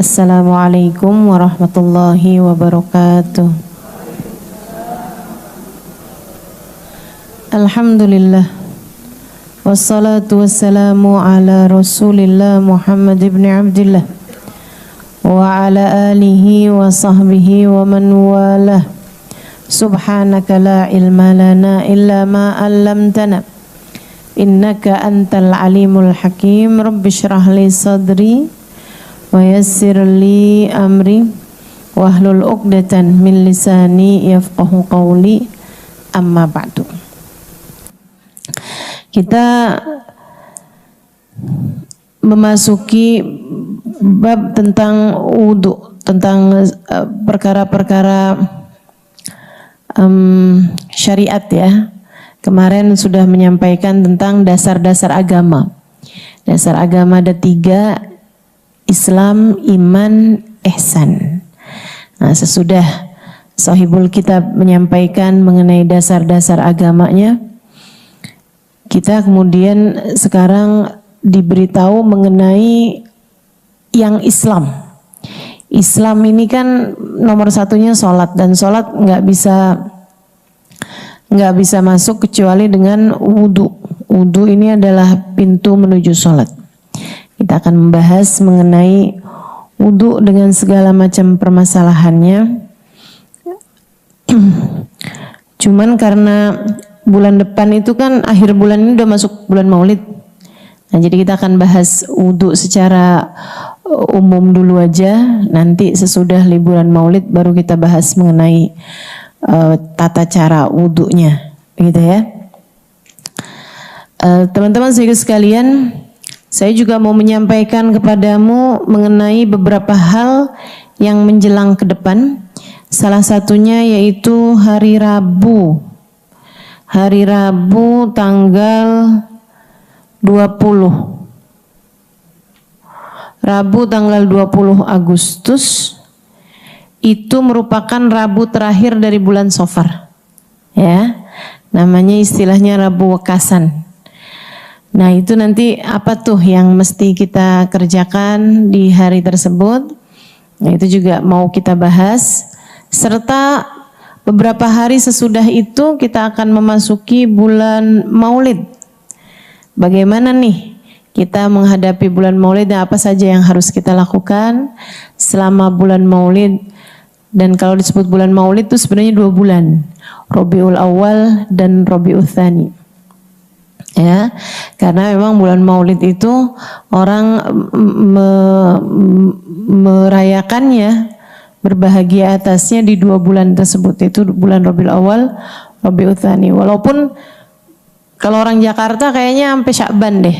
Assalamualaikum warahmatullahi wabarakatuh. Alhamdulillah, wassalatu wassalamu ala rasulillah Muhammad ibn Abdillah wa ala alihi wa sahbihi wa man walah. Subhanaka la ilma lana illa ma 'allamtana innaka antal alimul hakim. Rabbi shrah li sadri wa yassir li amri wahlul 'uqdatan min lisani yafqahu qawli. Amma ba'du. Kita memasuki bab tentang wudu, tentang perkara-perkara syariat ya. Kemarin sudah menyampaikan tentang dasar-dasar agama. Dasar agama ada 3, Islam, iman, ihsan. Nah, sesudah Sahibul Kitab menyampaikan mengenai dasar-dasar agamanya, kita kemudian sekarang diberitahu mengenai yang Islam. Islam ini kan nomor satunya sholat, dan sholat nggak bisa masuk kecuali dengan wudu. Wudu ini adalah pintu menuju sholat. Kita akan membahas mengenai wudu dengan segala macam permasalahannya. Cuman karena bulan depan itu kan akhir bulan ini udah masuk bulan Maulid. Nah, jadi kita akan bahas wudu secara umum dulu aja. Nanti sesudah liburan Maulid baru kita bahas mengenai tata cara wudunya, gitu ya. Teman-teman sekalian, saya juga mau menyampaikan kepadamu mengenai beberapa hal yang menjelang ke depan. Salah satunya yaitu hari Rabu. Hari Rabu tanggal 20. Rabu tanggal 20 Agustus itu merupakan Rabu terakhir dari bulan Safar. Ya. Namanya istilahnya Rabu Wekasan. Nah, itu nanti apa tuh yang mesti kita kerjakan di hari tersebut? Nah, itu juga mau kita bahas. Serta beberapa hari sesudah itu kita akan memasuki bulan Maulid. Bagaimana nih kita menghadapi bulan Maulid dan apa saja yang harus kita lakukan selama bulan Maulid? Dan kalau disebut bulan Maulid itu sebenarnya 2 bulan, Rabiul Awal dan Rabiul Tsani. Ya, karena memang bulan Maulid itu orang merayakannya, berbahagia atasnya di 2 bulan tersebut, itu bulan Rabiul Awal, Rabiul Tsani. Walaupun kalau orang Jakarta kayaknya sampai Sya'ban deh.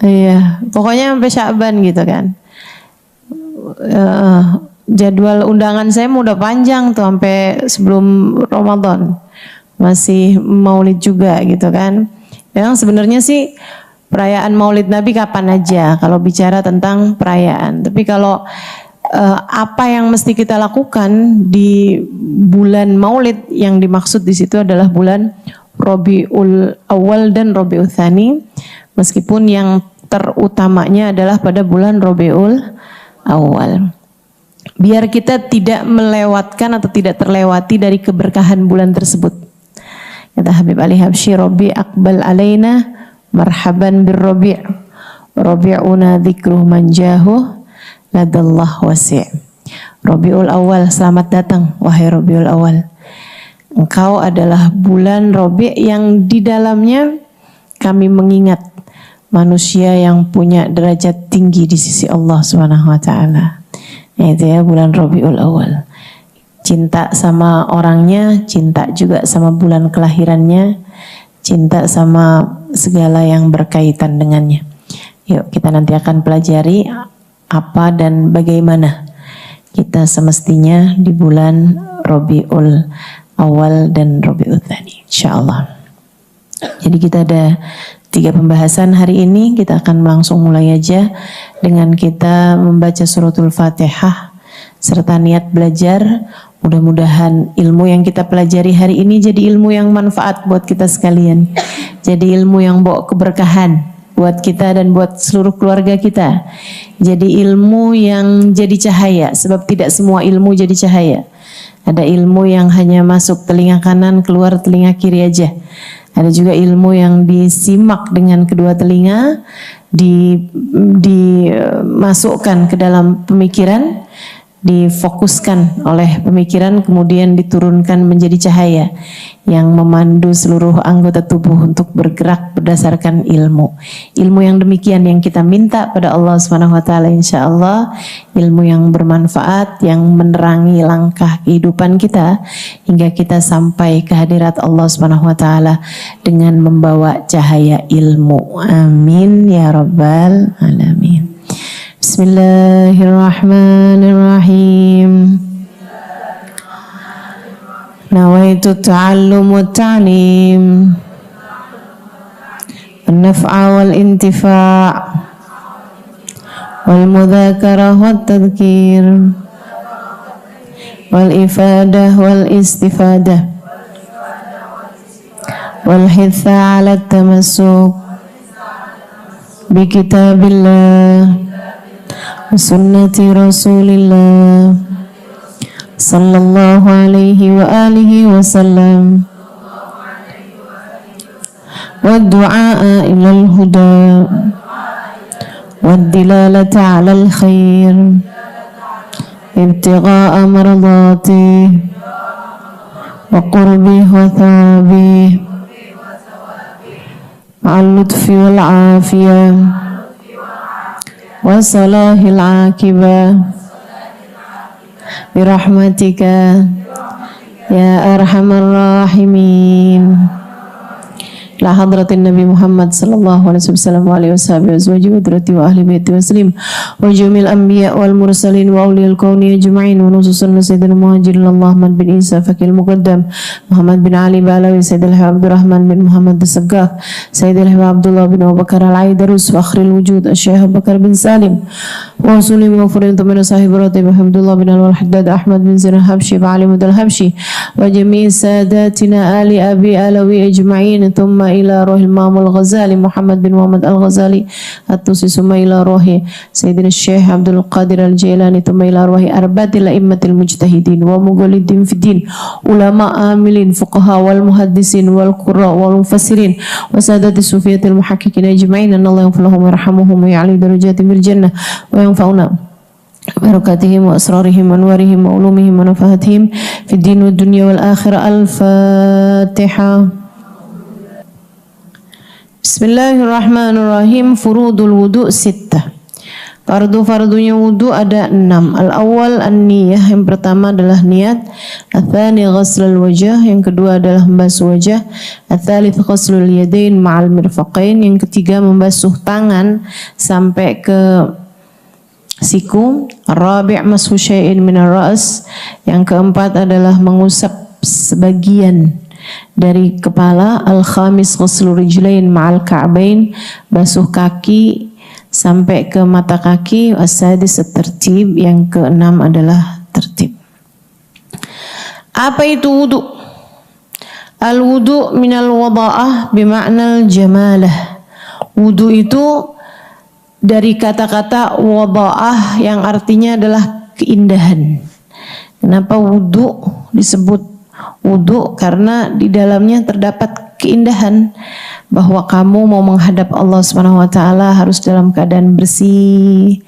Iya, pokoknya sampai Sya'ban gitu kan. Jadwal undangan saya udah panjang tuh sampai sebelum Ramadan. Masih Maulid juga gitu kan. Yang sebenarnya sih perayaan Maulid Nabi kapan aja kalau bicara tentang perayaan. Tapi kalau apa yang mesti kita lakukan di bulan Maulid, yang dimaksud di situ adalah bulan Rabiul Awal dan Rabiul Tsani. Meskipun yang terutamanya adalah pada bulan Rabiul Awal. Biar kita tidak melewatkan atau tidak terlewati dari keberkahan bulan tersebut. Kata Habib Ali Habsyi, Rabi' aqbal alaina marhaban bir-rabi'. Rabi'una dzikruh manjahu ladallah wasi'. Rabiul Awal, selamat datang wahai Rabiul Awal. Engkau adalah bulan Rabi' yang di dalamnya kami mengingat manusia yang punya derajat tinggi di sisi Allah Subhanahu wa taala. Itu ya bulan Rabiul Awal. Cinta sama orangnya, cinta juga sama bulan kelahirannya, cinta sama segala yang berkaitan dengannya. Yuk kita nanti akan pelajari apa dan bagaimana kita semestinya di bulan Rabiul Awal dan Rabiul Tsani, insyaallah. Jadi kita ada 3 pembahasan hari ini. Kita akan langsung mulai aja dengan kita membaca suratul Fatihah serta niat belajar. Mudah-mudahan ilmu yang kita pelajari hari ini jadi ilmu yang manfaat buat kita sekalian. Jadi ilmu yang bawa keberkahan. buat kita dan buat seluruh keluarga kita. Jadi ilmu yang jadi cahaya, sebab tidak semua ilmu jadi cahaya. Ada ilmu yang hanya masuk telinga kanan, keluar telinga kiri aja. Ada juga ilmu yang disimak dengan kedua telinga, dimasukkan ke dalam pemikiran, difokuskan oleh pemikiran, kemudian diturunkan menjadi cahaya yang memandu seluruh anggota tubuh untuk bergerak berdasarkan ilmu. Ilmu yang demikian yang kita minta pada Allah Subhanahu wa taala, insyaallah ilmu yang bermanfaat, yang menerangi langkah kehidupan kita hingga kita sampai ke hadirat Allah Subhanahu wa taala dengan membawa cahaya ilmu. Amin ya rabbal alamin. Bismillahirrahmanirrahim. Nawaitu ta'allum wa ta'lim, an-naf'a wal intifa' wal mudzakarah wat tadhkir wal ifadah wal istifadah wal hitha 'ala tamassuk bi kitabillah wa sunnati rasulillah sallallahu alaihi wa alihi wasallam wa du'a ilal huda wa dilalata alal khair ibtigha'a maradati wa qurbi wa thawabi ma'al lutfi wal afiyah wa salahil akibah birahmatika ya arhamar rahimin. La hadratin Nabi Muhammad sallallahu alaihi wasallam wa alihi wa ahli baiti waslim wa jumil anbiya wal mursalin wa awliyal kauni ajma'in wa nususan sayyidina muhajirin Muhammad bin Isa fakil muqaddam Muhammad bin Ali Balawi Sayyidil Abdurrahman bin Muhammad As-Saggaf Sayyidil Abdullah bin Abu Bakar Al-Aidarus wa akhril wujud Syekh Abu Bakar bin Salim wa usulim wa furin tumina sahib ratib Alhamdulillah bin Al-Haddad Ahmad bin Zina Habshi wa Ali Mudal Habshi wa jami' sadatina ali abi alawi ajma'in thumma ila rohil Imam Al-Ghazali Muhammad bin Muhammad Al-Ghazali at-Tusi summa ila rohi Sayyidina Syekh Abdul Qadir Al-Jailani thumma ila rohi arbatil a'immatil mujtahidin wa mughalidin fiddin ulama amilin fuqaha wal muhaddisin wal qurra wal mufassirin wa sadati sufiyatil muhaqqiqin ajma'in anallahu yaflahum wa yarhamuhum wa ya'li darajatihim bil jannah wa yanfa'una barakatihim wa asrarihim wa anwarihim wa ulumihim wa nafahatihim fid din wad dunya wal akhirah. Al-Fatihah. Bismillahirrahmanirrahim. Furudul wudu' sittah. Fardu-fardunya wudu ada 6. Al-awwal an-niyah, yang pertama adalah niat. Al-thani ghaslul wajah, yang kedua adalah membasuh wajah. Al-thalith ghaslul yadain ma'al mirfaqain, yang ketiga membasuh tangan sampai ke siku. Ar-rabi' mashu syai'in minar ra's, yang keempat adalah mengusap sebagian dari kepala. Al-khamis ghuslu rijlain ma'al ka'bain, basuh kaki sampai ke mata kaki. As-sadis at-tartib, yang keenam adalah tertib. Apa itu wudu? Al-wudu minal wada'ah bima'nal jamalah. Wudu itu dari kata-kata wada'ah yang artinya adalah keindahan. Kenapa wudu disebut wudu? Karena di dalamnya terdapat keindahan, bahwa kamu mau menghadap Allah Subhanahu wa taala harus dalam keadaan bersih,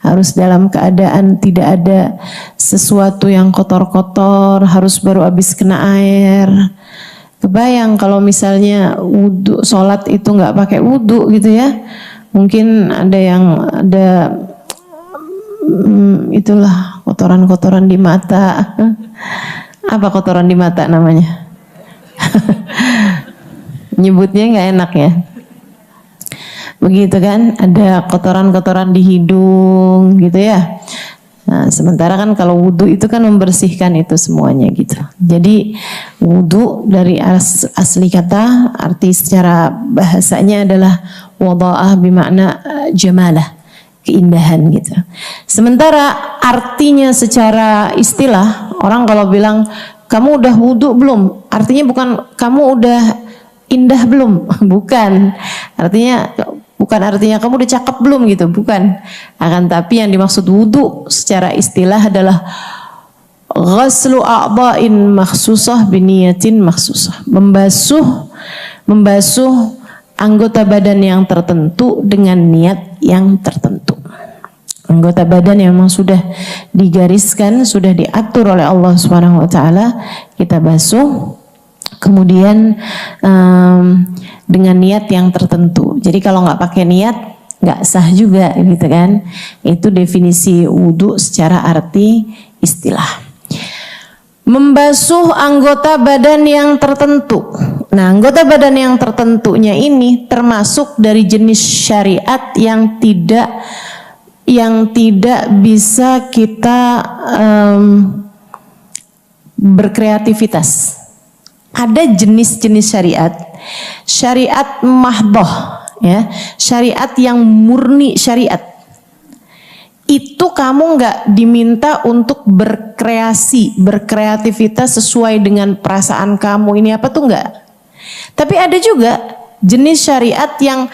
harus dalam keadaan tidak ada sesuatu yang kotor-kotor, harus baru habis kena air. Kebayang kalau misalnya wudu, sholat itu nggak pakai wudu gitu ya, mungkin ada yang ada itulah kotoran-kotoran di mata. Apa kotoran di mata namanya? Nyebutnya nggak enak ya. Begitu kan, ada kotoran-kotoran di hidung gitu ya. Nah, sementara kan kalau wudu itu kan membersihkan itu semuanya gitu. Jadi wudu dari asli kata, arti secara bahasanya adalah wada'ah bimakna jamalah, keindahan gitu. Sementara artinya secara istilah, orang kalau bilang kamu udah wudu belum? Artinya bukan kamu udah indah belum? Bukan. Artinya Bukan artinya kamu udah cakep belum gitu, bukan. Akan tapi yang dimaksud wudu secara istilah adalah ghaslu a'dha'in makhsusah biniyatin makhsusah. Membasuh anggota badan yang tertentu dengan niat yang tertentu. Anggota badan yang memang sudah digariskan, sudah diatur oleh Allah Subhanahu wa taala, kita basuh kemudian dengan niat yang tertentu. Jadi kalau nggak pakai niat nggak sah juga gitu kan. Itu definisi wudu secara arti istilah. Membasuh anggota badan yang tertentu. Nah, anggota badan yang tertentunya ini termasuk dari jenis syariat yang tidak bisa kita berkreativitas. Ada jenis-jenis syariat mahdhah, ya, syariat yang murni syariat. Itu kamu nggak diminta untuk berkreativitas sesuai dengan perasaan kamu. Ini apa tuh nggak? Tapi ada juga jenis syariat yang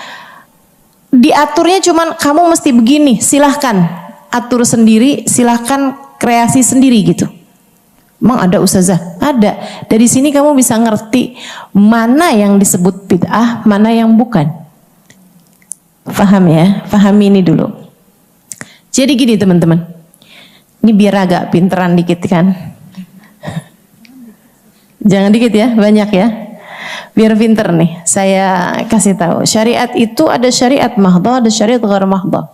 diaturnya cuman kamu mesti begini, silahkan atur sendiri, silahkan kreasi sendiri gitu. Emang ada ustazah? Ada. Dari sini kamu bisa ngerti mana yang disebut bid'ah, mana yang bukan. Paham ya? Pahami ini dulu. Jadi gini teman-teman, ini biar agak pinteran dikit kan. Jangan dikit ya, banyak ya. Biar pinter nih, saya kasih tahu. Syariat itu ada syariat mahdhah, ada syariat ghair mahdhah.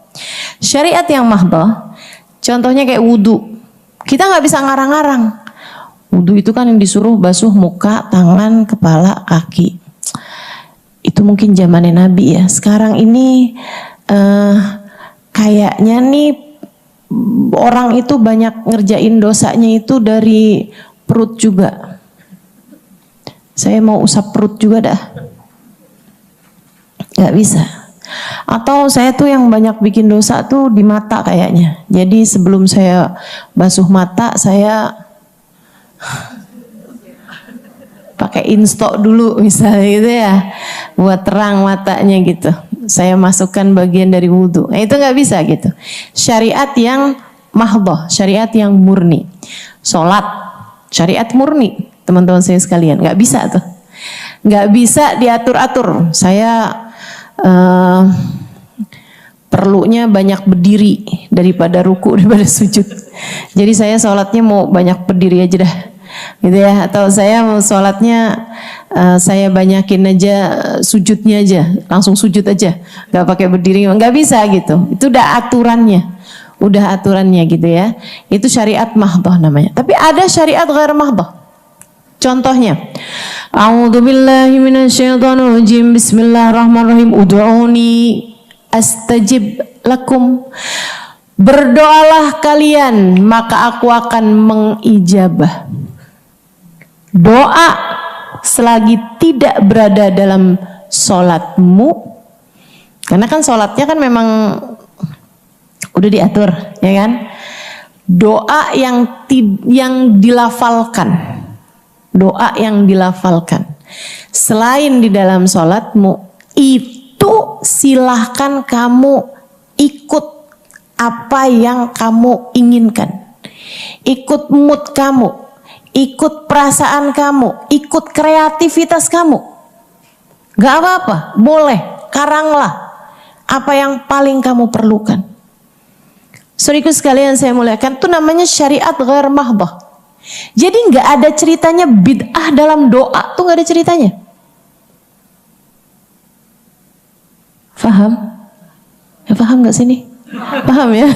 Syariat yang mahdhah, contohnya kayak wudu. Kita nggak bisa ngarang-ngarang. Wudu itu kan yang disuruh basuh muka, tangan, kepala, kaki. Itu mungkin zamannya Nabi ya. Sekarang ini kayaknya nih orang itu banyak ngerjain dosanya itu dari perut juga. Saya mau usap perut juga dah. Gak bisa. Atau saya tuh yang banyak bikin dosa tuh di mata kayaknya. Jadi sebelum saya basuh mata, saya pakai instok dulu misalnya gitu ya. Buat terang matanya gitu. Saya masukkan bagian dari wudhu. Nah, itu gak bisa gitu. Syariat yang mahdhah, syariat yang murni. Sholat, syariat murni. Teman-teman saya sekalian, nggak bisa tuh, nggak bisa diatur-atur. Saya perlunya banyak berdiri daripada ruku daripada sujud. Jadi saya sholatnya mau banyak berdiri aja dah, gitu ya. Atau saya mau sholatnya saya banyakin aja sujudnya aja, langsung sujud aja, nggak pakai berdiri, nggak bisa gitu. Itu udah aturannya gitu ya. Itu syariat mahdhah namanya. Tapi ada syariat ghair mahdhah. Contohnya, a'udzubillahi minasyaitonirrajim. Bismillahirrahmanirrahim. Ud'uni astajib lakum. Berdoalah kalian, maka aku akan mengijabah. Doa selagi tidak berada dalam sholatmu, karena kan sholatnya kan memang udah diatur, ya kan? Doa yang dilafalkan. Doa yang dilafalkan selain di dalam sholatmu, itu silahkan kamu ikut apa yang kamu inginkan, ikut mood kamu, ikut perasaan kamu, ikut kreativitas kamu. Gak apa-apa, boleh, karanglah apa yang paling kamu perlukan. Saudaraku sekalian saya muliakan, itu namanya syariat ghair mahdhah. Jadi nggak ada ceritanya bid'ah dalam doa, tuh nggak ada ceritanya. Paham? Ya, paham nggak sini? Paham ya?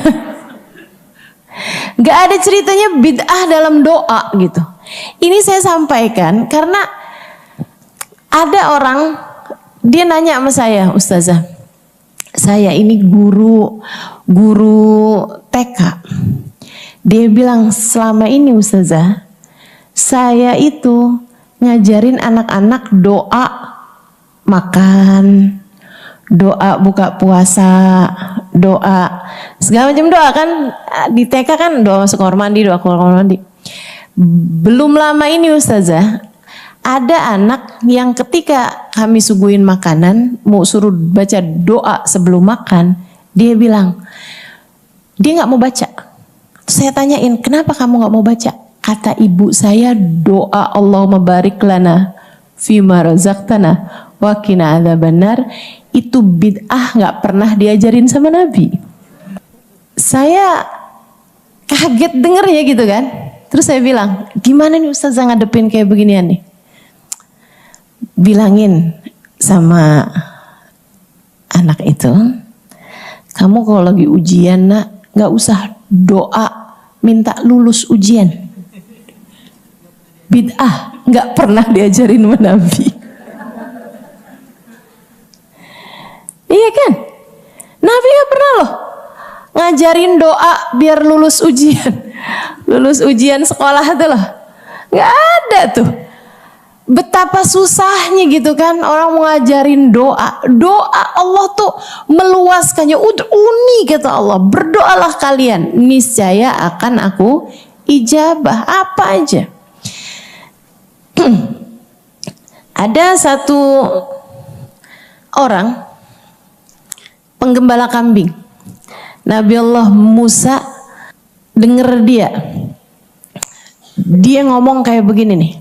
Nggak ada ceritanya bid'ah dalam doa gitu. Ini saya sampaikan karena ada orang dia nanya sama saya, ustazah, saya ini guru TK. Dia bilang, selama ini ustazah, saya itu ngajarin anak-anak doa makan, doa buka puasa, doa segala macam doa kan. Di TK kan doa masuk kamar mandi, doa keluar kamar mandi. Belum lama ini ustazah, Ada anak yang ketika kami suguhin makanan, mau suruh baca doa sebelum makan, dia bilang, dia nggak mau baca. Terus saya tanyain, kenapa kamu nggak mau baca? Kata ibu saya, doa Allahumma barik lana fima razaqtana wa qina adzabannar itu bid'ah, nggak pernah diajarin sama Nabi. Saya kaget dengernya gitu kan. Terus saya bilang, gimana nih Ustazah ngadepin kayak beginian nih? Bilangin sama anak itu, kamu kalau lagi ujian nak, nggak usah doa minta lulus ujian. Bid'ah, nggak pernah diajarin sama Nabi. Iya kan? Nabi nggak pernah loh ngajarin doa biar lulus ujian. Lulus ujian sekolah itu loh, nggak ada tuh. Betapa susahnya gitu kan orang mau ngajarin doa. Doa Allah tuh meluaskannya. Ud'uni kata Allah, berdoalah kalian, niscaya akan aku ijabah. Apa aja. Ada satu orang penggembala kambing. Nabi Allah Musa denger dia. Dia ngomong kayak begini nih.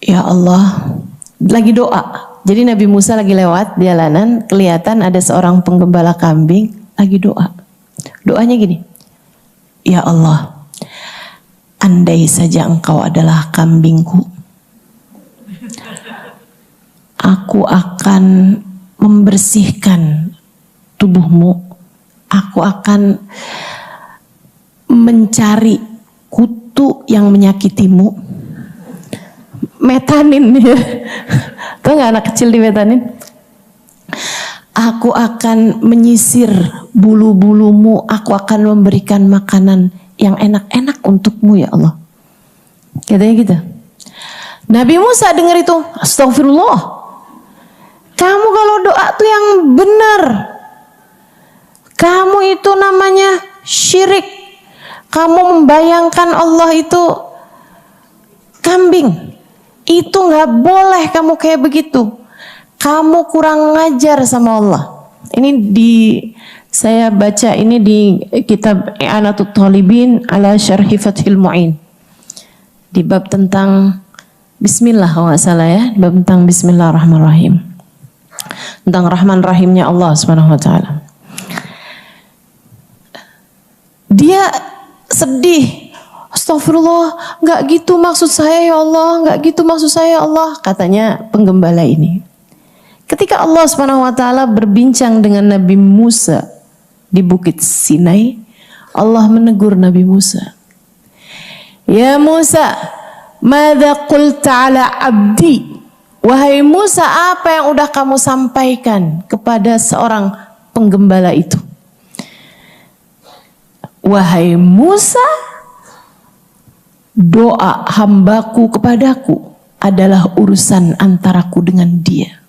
Ya Allah, lagi doa. Jadi Nabi Musa lagi lewat di jalanan, kelihatan ada seorang penggembala kambing lagi doa. Doanya gini, ya Allah, andai saja engkau adalah kambingku, aku akan membersihkan tubuhmu, aku akan mencari kutu yang menyakitimu. Metanin ya. Tahu nggak anak kecil di metanin? Aku akan menyisir bulu-bulumu, aku akan memberikan makanan yang enak-enak untukmu ya Allah. Katanya gitu. Nabi Musa dengar itu, astagfirullah. Kamu kalau doa tuh yang benar. Kamu itu namanya syirik. Kamu membayangkan Allah itu kambing. Itu nggak boleh kamu kayak begitu. Kamu kurang ngajar sama Allah. Ini saya baca ini di kitab I'anatut Thalibin ala Syarhi Fathil Mu'in. Di bab tentang Bismillah kalau nggak salah ya, bab tentang Bismillahirrahmanirrahim. Tentang Rahman Rahimnya Allah Subhanahu wa taala. Dia sedih. Astagfirullah, nggak gitu maksud saya ya Allah, nggak gitu maksud saya ya Allah, katanya penggembala ini. Ketika Allah Subhanahu wa taala berbincang dengan Nabi Musa di Bukit Sinai, Allah menegur Nabi Musa. Ya Musa, madza qulta ala abdi? Wahai Musa, apa yang udah kamu sampaikan kepada seorang penggembala itu? Wahai Musa, doa hambaku kepadaku adalah urusan antaraku dengan dia.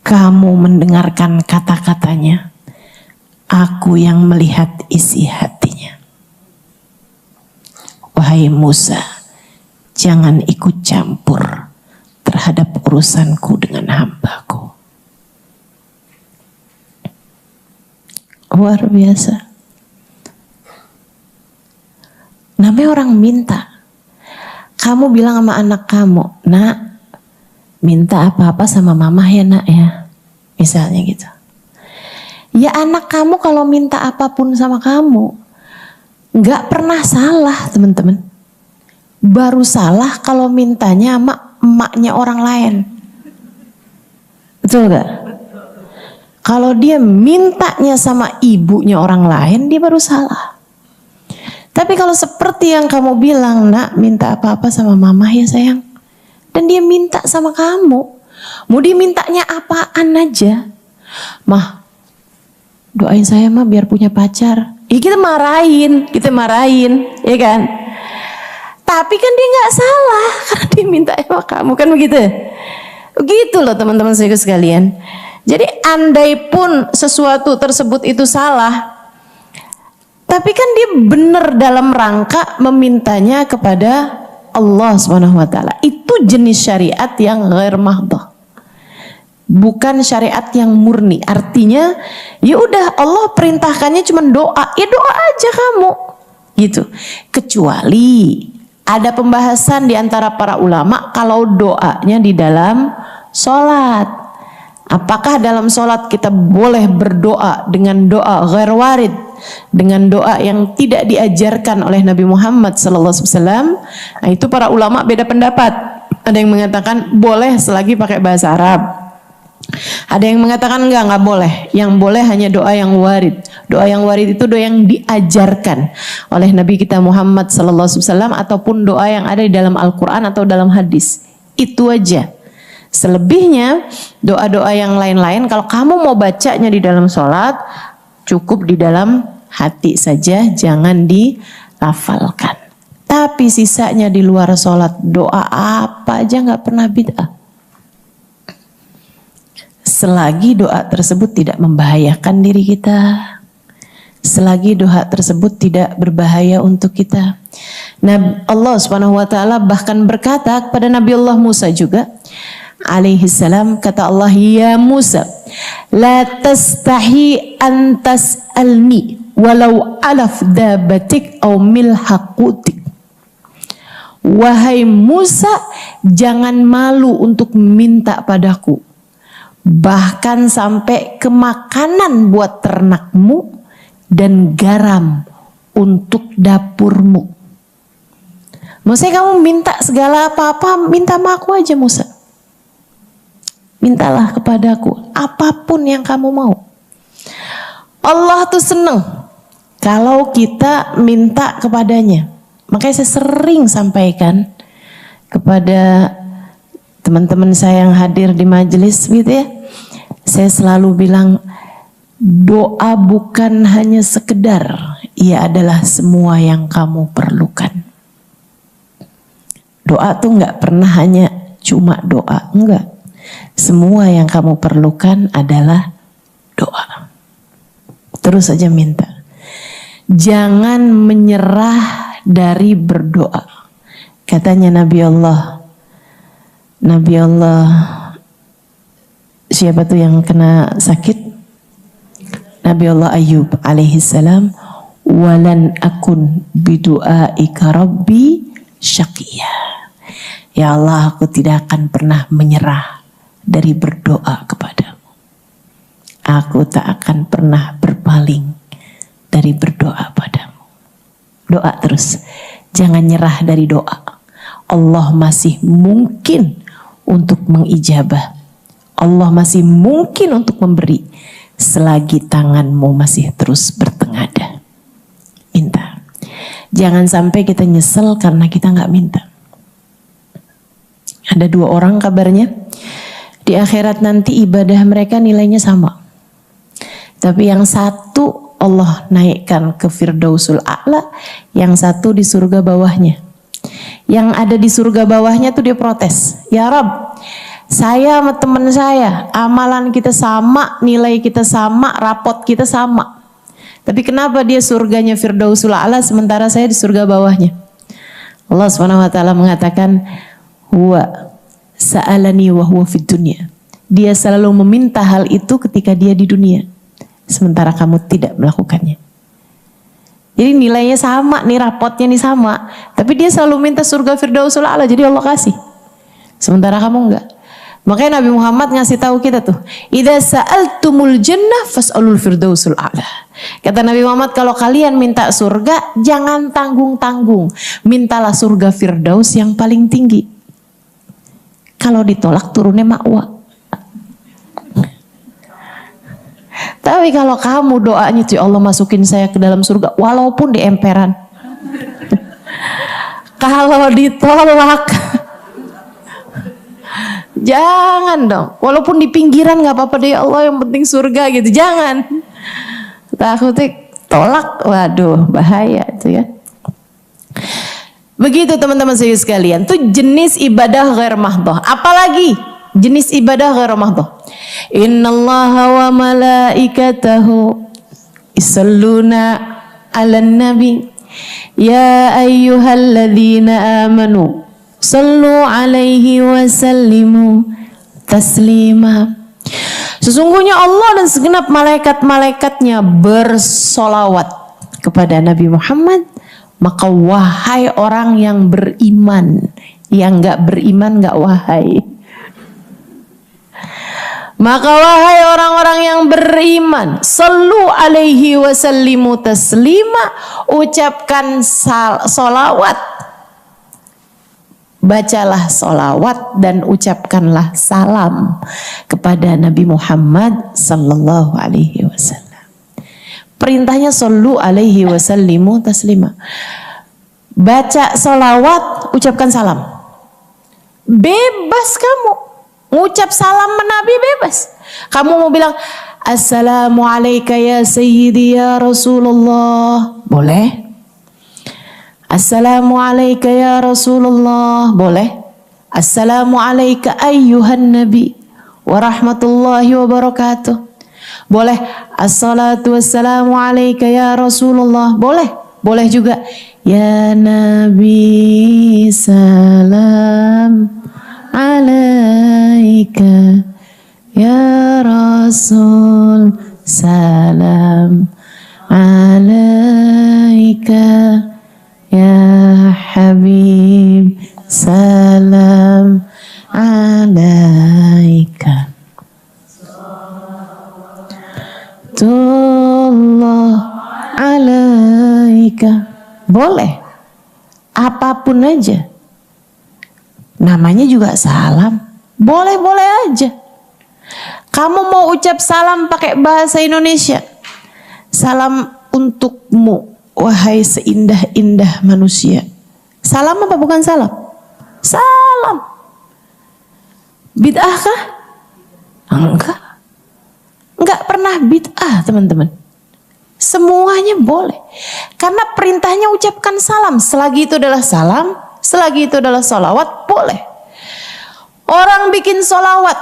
Kamu mendengarkan kata-katanya, aku yang melihat isi hatinya. Wahai Musa, jangan ikut campur terhadap urusanku dengan hambaku. Luar biasa. Namanya orang minta. Kamu bilang sama anak kamu, nak, minta apa-apa sama mama ya nak ya. Misalnya gitu. Ya anak kamu kalau minta apapun sama kamu, nggak pernah salah teman-teman. Baru salah kalau mintanya sama emaknya orang lain. Betul gak? Kalau dia mintanya sama ibunya orang lain, dia baru salah. Tapi kalau seperti yang kamu bilang, nak, minta apa-apa sama mama ya sayang. Dan dia minta sama kamu. Mau dia mintanya apaan aja. Mah, doain saya mah biar punya pacar. Ya kita marahin, ya kan. Tapi kan dia nggak salah karena dia minta sama kamu, kan begitu? Begitu loh teman-teman saya sekalian. Jadi andai pun sesuatu tersebut itu salah, tapi kan dia benar dalam rangka memintanya kepada Allah Subhanahu wa taala. Itu jenis syariat yang ghair mahdhah. Bukan syariat yang murni. Artinya, ya udah Allah perintahkannya cuma doa. Ya doa aja kamu. Gitu. Kecuali ada pembahasan di antara para ulama kalau doanya di dalam sholat. Apakah dalam sholat kita boleh berdoa dengan doa ghair warid, dengan doa yang tidak diajarkan oleh Nabi Muhammad SAW? Nah, itu para ulama beda pendapat. Ada yang mengatakan boleh selagi pakai bahasa Arab. Ada yang mengatakan enggak boleh. Yang boleh hanya doa yang warid. Doa yang warid itu doa yang diajarkan oleh Nabi kita Muhammad SAW ataupun doa yang ada di dalam Al-Quran atau dalam hadis. Itu aja. Selebihnya doa-doa yang lain-lain kalau kamu mau bacanya di dalam sholat cukup di dalam hati saja, jangan dilafalkan. Tapi sisanya di luar sholat doa apa aja nggak pernah bid'ah. Selagi doa tersebut tidak membahayakan diri kita, selagi doa tersebut tidak berbahaya untuk kita. Nah, Allah Subhanahu wa taala bahkan berkata kepada Nabi Allah Musa juga alaihi salam, kata Allah, ya Musa, la tastahi an tas'alni walau alaf dabatik au milhaqutik. Wahai Musa, jangan malu untuk minta padaku, bahkan sampai ke makanan buat ternakmu dan garam untuk dapurmu. Maksudnya kamu minta segala apa-apa, minta sama aku aja Musa. Mintalah kepadaku apapun yang kamu mau. Allah tuh seneng kalau kita minta kepadanya. Makanya saya sering sampaikan kepada teman-teman saya yang hadir di majelis gitu ya. Saya selalu bilang, doa bukan hanya sekedar, ia adalah semua yang kamu perlukan. Doa tuh nggak pernah hanya cuma doa, enggak. Semua yang kamu perlukan adalah doa. Terus saja minta. Jangan menyerah dari berdoa. Katanya Nabi Allah, siapa tuh yang kena sakit? Nabi Allah Ayub alaihi salam, walan akun bidu'aika rabbi syaqiyya. Ya Allah, aku tidak akan pernah menyerah dari berdoa kepadamu. Aku tak akan pernah berpaling dari berdoa padamu. Doa terus. Jangan nyerah dari doa. Allah masih mungkin untuk mengijabah. Allah masih mungkin untuk memberi selagi tanganmu masih terus bertengadah. Minta. Jangan sampai kita nyesel karena kita nggak minta. Ada 2 orang kabarnya, di akhirat nanti ibadah mereka nilainya sama. Tapi yang satu Allah naikkan ke Firdausul A'la, yang satu di surga bawahnya. Yang ada di surga bawahnya tuh dia protes, ya Rabb, saya sama teman saya, amalan kita sama, nilai kita sama, rapot kita sama. Tapi kenapa dia surganya Firdausul A'la sementara saya di surga bawahnya? Allah SWT mengatakan, huwa sa'alani wa huwa fid dunya. Dia selalu meminta hal itu ketika dia di dunia, sementara kamu tidak melakukannya. Jadi nilainya sama, nih rapotnya nih sama, tapi dia selalu minta surga Firdausul A'la, jadi Allah kasih, sementara kamu enggak. Makanya Nabi Muhammad ngasih tahu kita tuh, idza sa'altumul jannah fas'alul firdausul a'la. Kata Nabi Muhammad, kalau kalian minta surga jangan tanggung-tanggung, mintalah surga Firdaus yang paling tinggi. Kalau ditolak turunnya ma'wa. Tapi kalau kamu doanya tuh, Allah masukin saya ke dalam surga walaupun di emperan. Kalau ditolak jangan dong, walaupun di pinggiran nggak apa-apa deh, Allah yang penting surga gitu, jangan. Takutnya tolak, waduh bahaya itu ya. Begitu teman-teman saya sekalian, tuh jenis ibadah ghair mahdhah. Apalagi jenis ibadah ghair mahdhah. Innallaha wa malaikatahu yusholluna 'alan nabi ya ayyuhalladzina amanu Sallu alaihi wasallimu taslima. Sesungguhnya Allah dan segenap malaikat-malaikatnya bersolawat kepada Nabi Muhammad. Maka wahai orang yang beriman, yang gak beriman gak wahai. Maka wahai orang-orang yang beriman, sallu alaihi wasallimu taslima, ucapkan solawat, bacalah solawat dan ucapkanlah salam kepada Nabi Muhammad sallallahu alaihi wasallam. Perintahnya sallu alaihi wasallimu taslima. Baca solawat, ucapkan salam. Bebas kamu. Ngucap salam Nabi bebas. Kamu mau bilang assalamu alayka ya sayyidi ya Rasulullah, boleh. Assalamu alayka ya Rasulullah, boleh. Assalamu alayka ayyuhan nabi wa rahmatullahi wa barakatuh, boleh. Assalatu wassalamu alayka ya Rasulullah, boleh. Boleh juga ya Nabi salam alaika ya Rasul salam alaika ya Habib salam alaika. Tullah alaika. Boleh. Apapun aja. Namanya juga salam. Boleh-boleh aja. Kamu mau ucap salam pakai bahasa Indonesia. Salam untukmu, wahai seindah-indah manusia. Salam apa bukan salam? Salam. Bid'ah kah? Enggak. Enggak pernah bid'ah, teman-teman. Semuanya boleh. Karena perintahnya ucapkan salam. Selagi itu adalah salam, selagi itu adalah salawat, boleh. Orang bikin salawat,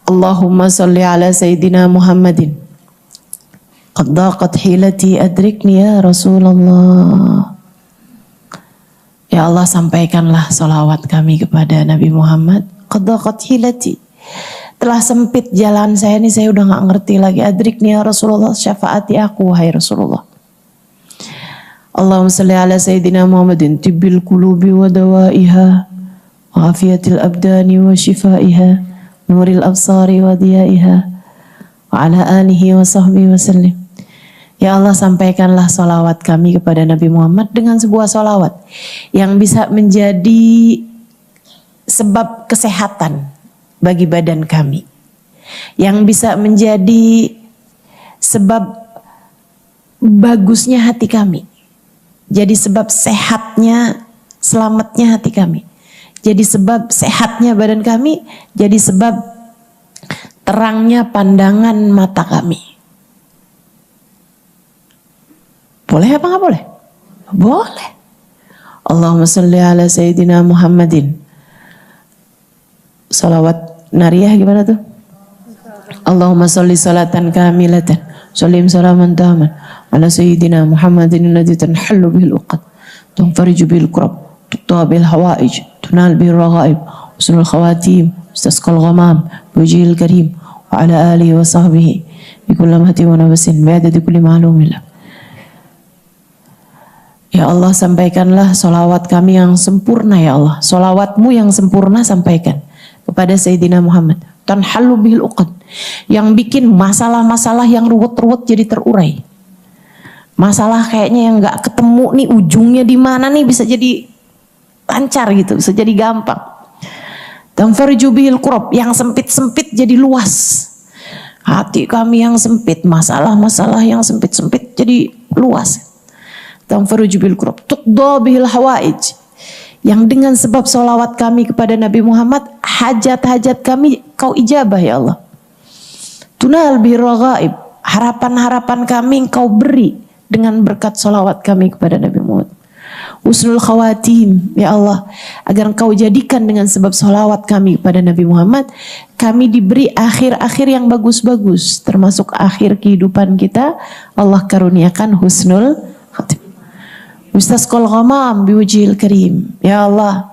Allahumma salli ala Sayyidina Muhammadin, qad daqat hilati adrikni ya Rasulullah. Ya Allah, sampaikanlah salawat kami kepada Nabi Muhammad. Qad daqat hilati, telah sempit jalan saya ini, saya udah gak ngerti lagi. Adrikni ya Rasulullah, syafaati aku wahai Rasulullah. Allahumma salli ala Sayyidina Muhammadin tibbil qulubi wa dawaiha wa afiyatil abdani wa shifaiha nuril absari wa diyaiha wa ala alihi wa sahbihi wa sallim. Ya Allah, sampaikanlah salawat kami kepada Nabi Muhammad dengan sebuah salawat yang bisa menjadi sebab kesehatan bagi badan kami, yang bisa menjadi sebab bagusnya hati kami, jadi sebab sehatnya, selamatnya hati kami, jadi sebab sehatnya badan kami, jadi sebab terangnya pandangan mata kami. Boleh apa nggak boleh? Boleh. Allahumma salli ala Sayyidina Muhammadin. Salawat nariyah gimana tuh? Allahumma salli salatan kamilatan, salim salaman taman ala Sayyidina Muhammadin alladhi tanhallu bihil uqad, tunfariju bihil kurab, tuqta bihil hawaij, tunal bihil raghaib, husnul khawatim, istasqal ghamam, bujil karim, wa ala alihi wa sahbihi bi kulli mahti wa nabasin bi'adadi kulli ma'lumillah. Ya Allah, sampaikanlah solawat kami yang sempurna ya Allah. Solawatmu yang sempurna sampaikan kepada Sayyidina Muhammad. Tanhallu bihil uqad, yang bikin masalah-masalah yang ruwet-ruwet jadi terurai. Masalah kayaknya yang gak ketemu nih ujungnya di mana nih, bisa jadi lancar gitu, bisa jadi gampang. Tanfariju bihil kurab, yang sempit-sempit jadi luas. Hati kami yang sempit, masalah-masalah yang sempit-sempit jadi luas. Tanfariju bihil kurab, tuqda bihil hawaij, yang dengan sebab solawat kami kepada Nabi Muhammad, hajat-hajat kami kau ijabah ya Allah. Tunal bihil raghaib, harapan-harapan kami kau beri dengan berkat solawat kami kepada Nabi Muhammad. Husnul khawatim ya Allah, agar engkau jadikan dengan sebab solawat kami kepada Nabi Muhammad, kami diberi akhir-akhir yang bagus-bagus, termasuk akhir kehidupan kita Allah karuniakan husnul khatim. Istasqal ghamam biwajhil karim. Ya Allah,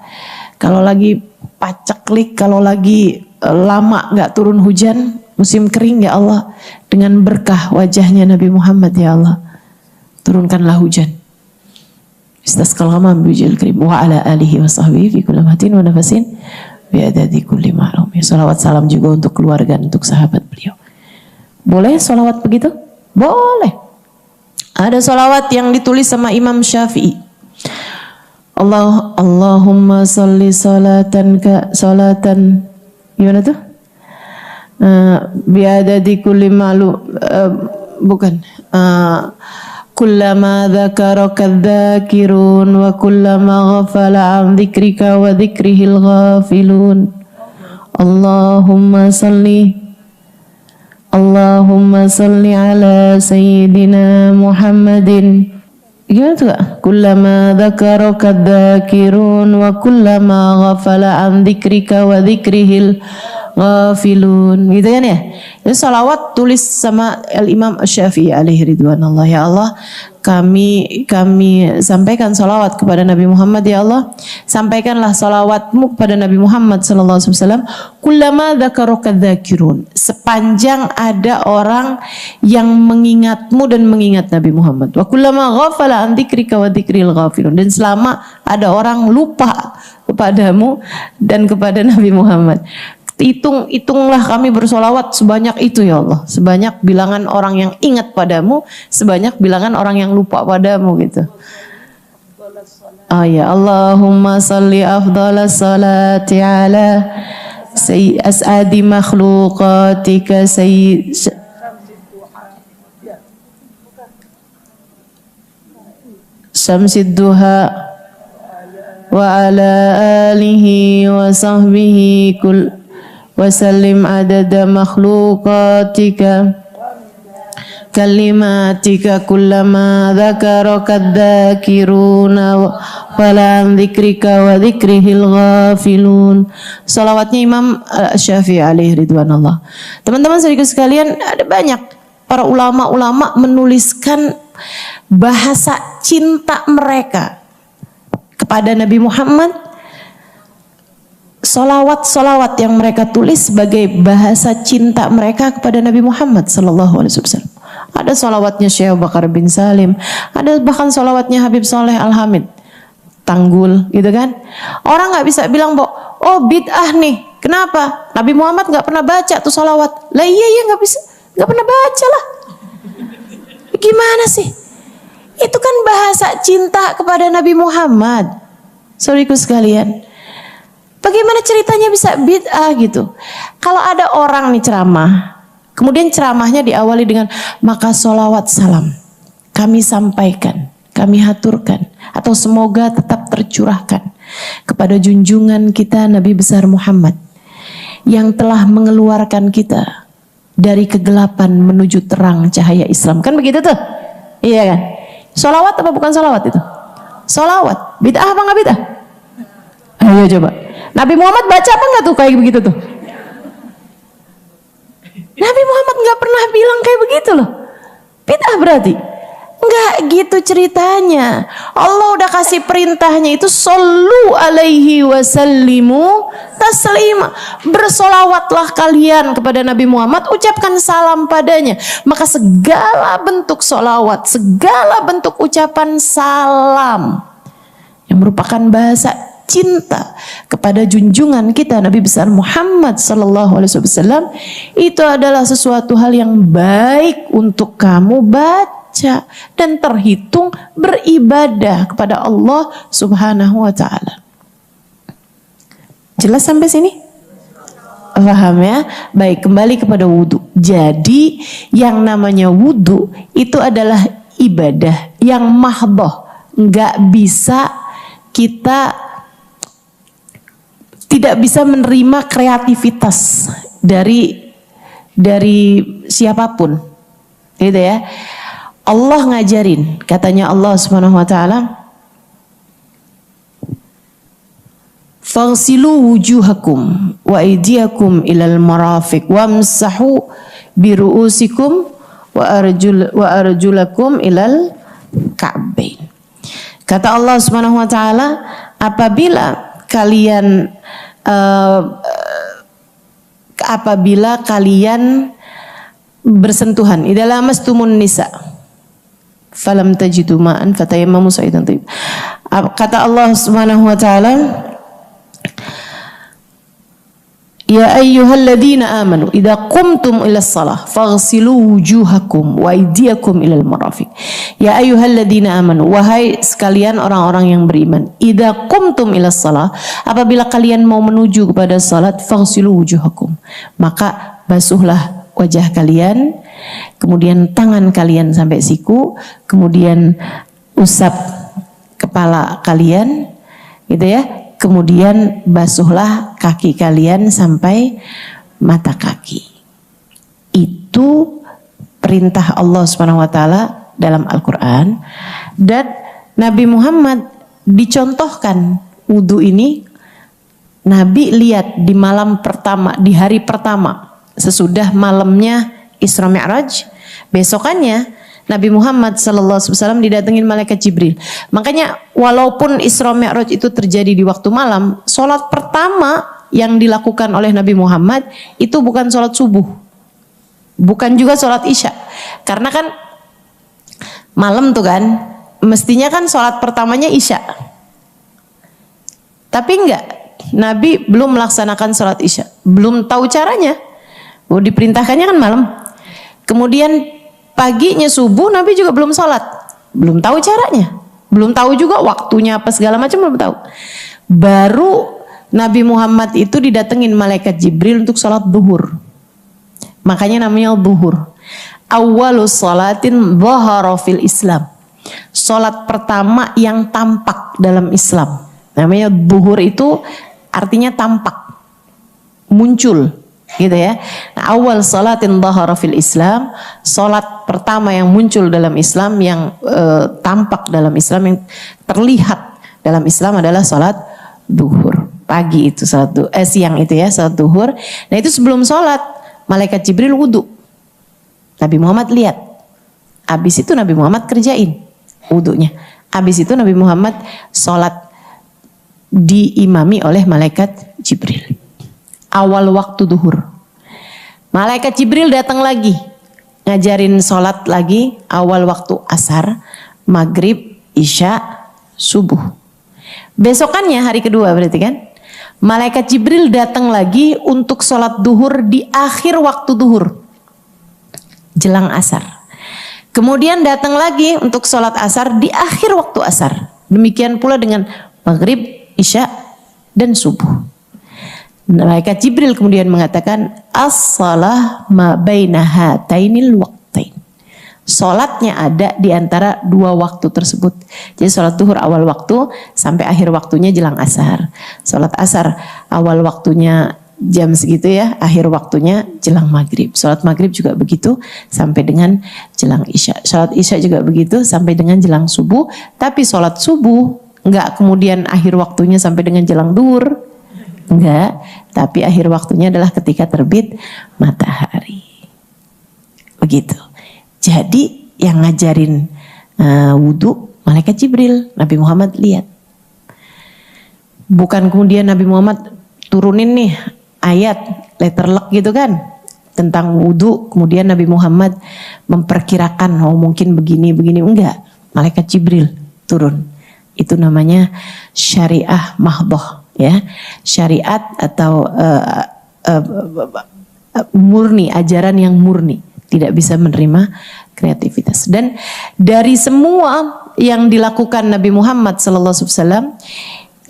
Kalau lagi paceklik, kalau lagi lama nggak turun hujan, musim kering ya Allah, dengan berkah wajahnya Nabi Muhammad ya Allah, turunkanlah hujan. Istasqal ghamam bijil karim wa ala alihi wa sahbihi fi kulli mahtin wa nafasin bi adadi kulli ma'lum. Salawat salam juga untuk keluarga, untuk sahabat beliau. Boleh salawat begitu? Boleh. Ada salawat yang ditulis sama Imam Syafi'i. Allahumma salli salatan gimana tuh? Biadadi kulli ma'lum, bukan. Kullama dzakaraka dzakirun wa kullama ghafala an dzikrika wa dzikrihil ghafilun. Allahumma salli ala sayyidina Muhammadin. Gimana tuh? Kullama dzakaraka dzakirun wa kullama ghafala an dzikrika wa dzikrihil ghafilun. Gitu kan ya? Itu salawat tulis sama Al-Imam Asy-Syafi'i alaihi ridwanullah. Ya Allah, kami sampaikan salawat kepada Nabi Muhammad ya Allah. Sampaikanlah salawatmu kepada Nabi Muhammad sallallahu alaihi wasallam. Kullama dzakaraka dzakirun. Sepanjang ada orang yang mengingatmu dan mengingat Nabi Muhammad. Wa kullama ghafala an dzikrika wa dzikril ghafilun. Dan selama ada orang lupa kepadamu dan kepada Nabi Muhammad. Hitunglah kami bersolawat sebanyak itu ya Allah, sebanyak bilangan orang yang ingat padamu, sebanyak bilangan orang yang lupa padamu gitu. Ya Allahumma salli afdalas salati ala as'adi makhluqatika syamsid duha wa ala alihi wa sahbihi wasallim adada makhluqatika kalimatika kullama dzakaraka dzakiruna wala dzikrika wa dzikrihil ghafilun. Salawatnya Imam Syafi'i alaihi ridwanullah. Teman-teman saudaraku sekalian, ada banyak para ulama-ulama menuliskan bahasa cinta mereka kepada Nabi Muhammad. Solawat yang mereka tulis sebagai bahasa cinta mereka kepada Nabi Muhammad sallallahu alaihi wasallam. Ada solawatnya Syekh Bakar bin Salim, ada bahkan solawatnya Habib Soleh Al-Hamid Tanggul, gitu kan? Orang nggak bisa bilang oh bid'ah nih. Kenapa? Nabi Muhammad nggak pernah baca tuh solawat. Lah iya nggak pernah baca lah. Gimana sih? Itu kan bahasa cinta kepada Nabi Muhammad. Saudaraku sekalian. Bagaimana ceritanya bisa bid'ah gitu? Kalau ada orang nih ceramah, kemudian ceramahnya diawali dengan maka sholawat salam kami sampaikan, kami haturkan, atau semoga tetap tercurahkan kepada junjungan kita Nabi besar Muhammad yang telah mengeluarkan kita dari kegelapan menuju terang cahaya Islam. Kan begitu tuh? Iya kan? Sholawat apa bukan sholawat itu? Sholawat. Bid'ah apa nggak bid'ah? Ayo coba. Nabi Muhammad baca apa nggak tuh kayak begitu tuh? Nabi Muhammad nggak pernah bilang kayak begitu loh. Bid'ah berarti? Nggak gitu ceritanya. Allah udah kasih perintahnya itu sallu alaihi wasallimu taslima. Bersolawatlah kalian kepada Nabi Muhammad, ucapkan salam padanya. Maka segala bentuk solawat, segala bentuk ucapan salam yang merupakan bahasa cinta kepada junjungan kita Nabi besar Muhammad sallallahu alaihi wasallam itu adalah sesuatu hal yang baik untuk kamu baca dan terhitung beribadah kepada Allah Subhanahu wa taala. Jelas sampai sini? Paham ya? Baik, kembali kepada wudu. Jadi yang namanya wudu itu adalah ibadah yang mahdhah, enggak bisa kita tidak bisa menerima kreativitas dari siapapun, gitu ya. Allah ngajarin, katanya Allah Subhanahu wa taala, "Faghsilu wujuhakum wa aydiyakum ilal marafiq wamsahu bi ru'usikum wa arjulakum ilal ka'bain." Kata Allah Subhanahu wa taala, apabila kalian apabila kalian bersentuhan, idza lamastumun nisa falam tajidu ma'an fatayammamu sa'idan thayyib. Kata Allah Subhanahu wa taala, ya ayyuhalladzina amanu idza qumtum ilas shalah faghsilu wujuhakum wa aydiyakum ilal marafiq. Ya ayyuhalladzina amanu, wahai sekalian orang-orang yang beriman, idza qumtum ilas shalah, apabila kalian mau menuju kepada salat, faghsilu wujuhakum, maka basuhlah wajah kalian, kemudian tangan kalian sampai siku, kemudian usap kepala kalian, gitu ya. Kemudian basuhlah kaki kalian sampai mata kaki. Itu perintah Allah Subhanahu wa taala dalam Al-Qur'an, dan Nabi Muhammad dicontohkan wudu ini. Nabi lihat di malam pertama, di hari pertama sesudah malamnya Isra Mi'raj, besokannya Nabi Muhammad SAW didatengin malaikat Jibril. Makanya walaupun Isra Mi'raj itu terjadi di waktu malam, sholat pertama yang dilakukan oleh Nabi Muhammad itu bukan sholat subuh, bukan juga sholat isya. Karena kan malam tuh kan, mestinya kan sholat pertamanya isya. Tapi enggak, Nabi belum melaksanakan sholat isya, belum tahu caranya. Diperintahkannya kan malam. Kemudian paginya subuh Nabi juga belum sholat, belum tahu caranya, belum tahu juga waktunya apa segala macam, belum tahu. Baru Nabi Muhammad itu didatengin malaikat Jibril untuk sholat duhur. Makanya namanya duhur. Awwalus sholatin dhahara fil Islam. Sholat pertama yang tampak dalam Islam. Namanya duhur, itu artinya tampak, muncul, gitu ya. Nah, awal salatin dhahara fil Islam, salat pertama yang muncul dalam Islam, yang tampak dalam Islam, yang terlihat dalam Islam adalah salat duhur. Pagi itu salat siang itu ya, salat duhur. Nah, itu sebelum salat malaikat Jibril wudu. Nabi Muhammad lihat. Habis itu Nabi Muhammad kerjain wudunya. Habis itu Nabi Muhammad salat diimami oleh malaikat Jibril. Awal waktu duhur, malaikat Jibril datang lagi, ngajarin sholat lagi awal waktu asar, maghrib, isya, subuh. Besokannya hari kedua berarti kan, malaikat Jibril datang lagi untuk sholat duhur di akhir waktu duhur, jelang asar. Kemudian datang lagi untuk sholat asar di akhir waktu asar. Demikian pula dengan maghrib, isya, dan subuh. Malaikat Jibril kemudian mengatakan, as-shalah ma baina hatainil waqtain. Salatnya ada di antara dua waktu tersebut. Jadi salat duhur awal waktu sampai akhir waktunya jelang asar. Salat asar awal waktunya jam segitu ya, akhir waktunya jelang maghrib. Salat maghrib juga begitu sampai dengan jelang isya. Salat isya juga begitu sampai dengan jelang subuh. Tapi salat subuh enggak kemudian akhir waktunya sampai dengan jelang duhur. Enggak, tapi akhir waktunya adalah ketika terbit matahari. Begitu. Jadi yang ngajarin wudu malaikat Jibril, Nabi Muhammad lihat. Bukan kemudian Nabi Muhammad turunin nih ayat letterlek gitu kan tentang wudu, kemudian Nabi Muhammad memperkirakan oh mungkin begini, enggak. Malaikat Jibril turun. Itu namanya syariah mahdhah. Ya, syariat atau murni, ajaran yang murni, tidak bisa menerima kreativitas. Dan dari semua yang dilakukan Nabi Muhammad SAW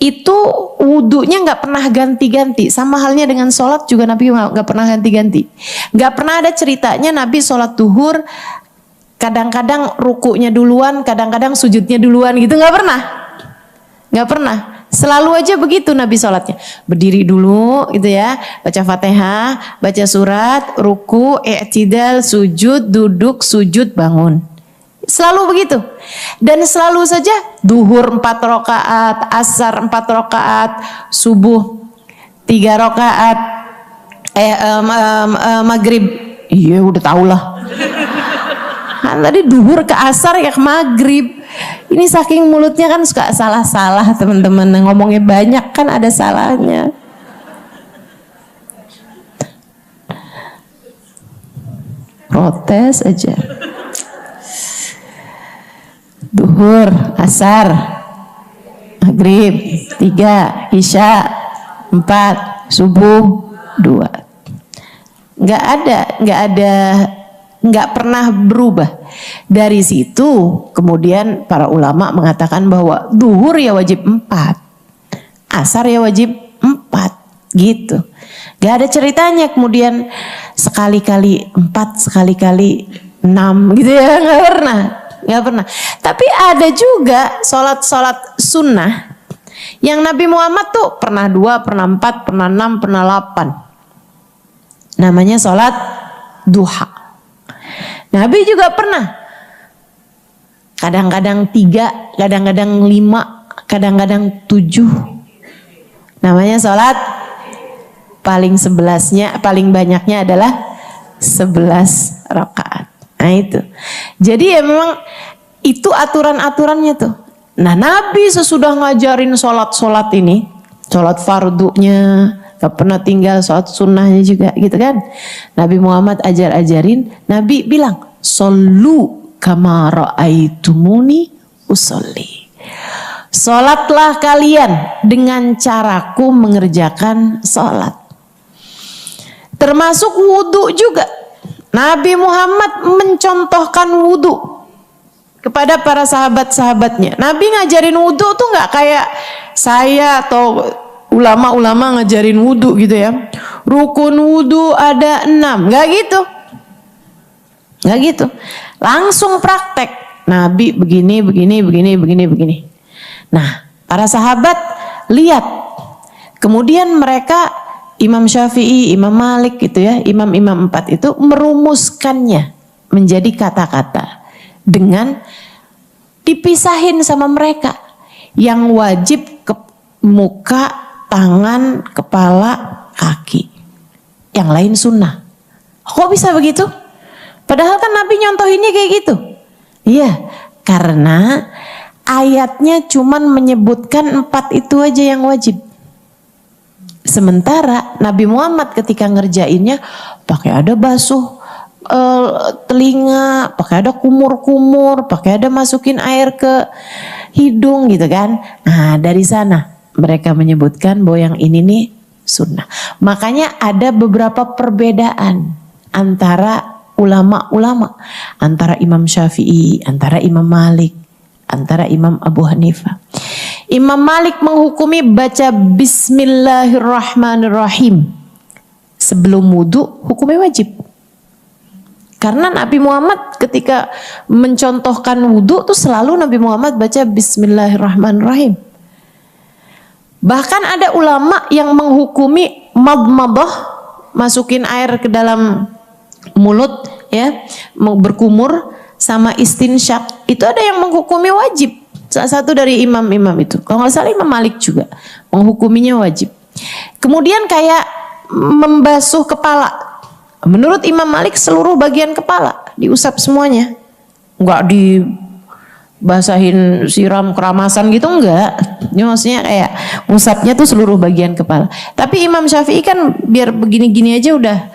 itu wudunya nggak pernah ganti-ganti. Sama halnya dengan sholat juga Nabi nggak pernah ganti-ganti. Nggak pernah ada ceritanya Nabi sholat duhur kadang-kadang rukunya duluan, kadang-kadang sujudnya duluan gitu, nggak pernah. Nggak pernah. Selalu aja begitu Nabi sholatnya. Berdiri dulu gitu ya, baca Fatihah, baca surat, ruku, i'tidal, sujud, duduk, sujud, bangun. Selalu begitu. Dan selalu saja duhur 4 rakaat, asar 4 rakaat, subuh 3 rakaat, maghrib. Iya udah tau lah. Kan tadi duhur ke asar ya ke maghrib. Ini saking mulutnya kan suka salah-salah teman-teman. Ngomongnya banyak kan ada salahnya. Protes aja. Duhur, asar, maghrib, 3, isya, 4, subuh, 2. Nggak pernah berubah. Dari situ kemudian para ulama mengatakan bahwa duhur ya wajib 4, asar ya wajib 4, gitu. Gak ada ceritanya kemudian sekali-kali 4, sekali-kali 6 gitu ya, nggak pernah. Tapi ada juga sholat sunnah yang Nabi Muhammad tuh pernah 2, pernah 4, pernah 6, pernah 8. Namanya sholat duha. Nabi juga pernah. Kadang-kadang 3, kadang-kadang 5, kadang-kadang 7. Namanya sholat paling banyaknya adalah 11 rakaat. Nah itu. Jadi ya memang itu aturan-aturannya tuh. Nah Nabi sesudah ngajarin sholat ini, sholat fardunya, gak pernah tinggal sholat sunnahnya juga gitu kan. Nabi Muhammad ajarin, Nabi bilang, "Shollu kama ra'aitumuni usolli." Sholatlah kalian dengan caraku mengerjakan sholat. Termasuk wudhu juga. Nabi Muhammad mencontohkan wudhu kepada para sahabat-sahabatnya. Nabi ngajarin wudhu tuh gak kayak saya atau ulama-ulama ngajarin wudhu gitu ya. Rukun wudhu ada 6, gak gitu. Langsung praktek. Nabi begini. Nah, para sahabat lihat. Kemudian mereka Imam Syafi'i, Imam Malik gitu ya, imam-imam 4 itu merumuskannya menjadi kata-kata dengan dipisahin sama mereka. Yang wajib ke muka, tangan, kepala, kaki. Yang lain sunnah. Kok bisa begitu? Padahal kan Nabi nyontohinnya kayak gitu. Iya, karena ayatnya cuman menyebutkan 4 itu aja yang wajib. Sementara Nabi Muhammad ketika ngerjainnya pakai ada basuh telinga, pakai ada kumur-kumur, pakai ada masukin air ke hidung gitu kan. Nah dari sana mereka menyebutkan bahwa yang ini nih sunnah. Makanya ada beberapa perbedaan antara ulama-ulama, antara Imam Syafi'i, antara Imam Malik, antara Imam Abu Hanifah. Imam Malik menghukumi baca Bismillahirrahmanirrahim sebelum wudhu, hukumnya wajib. Karena Nabi Muhammad ketika mencontohkan wudhu tuh selalu Nabi Muhammad baca Bismillahirrahmanirrahim. Bahkan ada ulama yang menghukumi madmadah, masukin air ke dalam mulut ya, berkumur, sama istinsyak, itu ada yang menghukumi wajib. Salah satu dari imam-imam itu, kalau nggak salah Imam Malik juga menghukuminya wajib. Kemudian kayak membasuh kepala, menurut Imam Malik seluruh bagian kepala diusap semuanya, nggak dibasahin siram keramasan gitu, enggak. Ini maksudnya kayak usapnya tuh seluruh bagian kepala. Tapi Imam Syafi'i kan biar begini-gini aja udah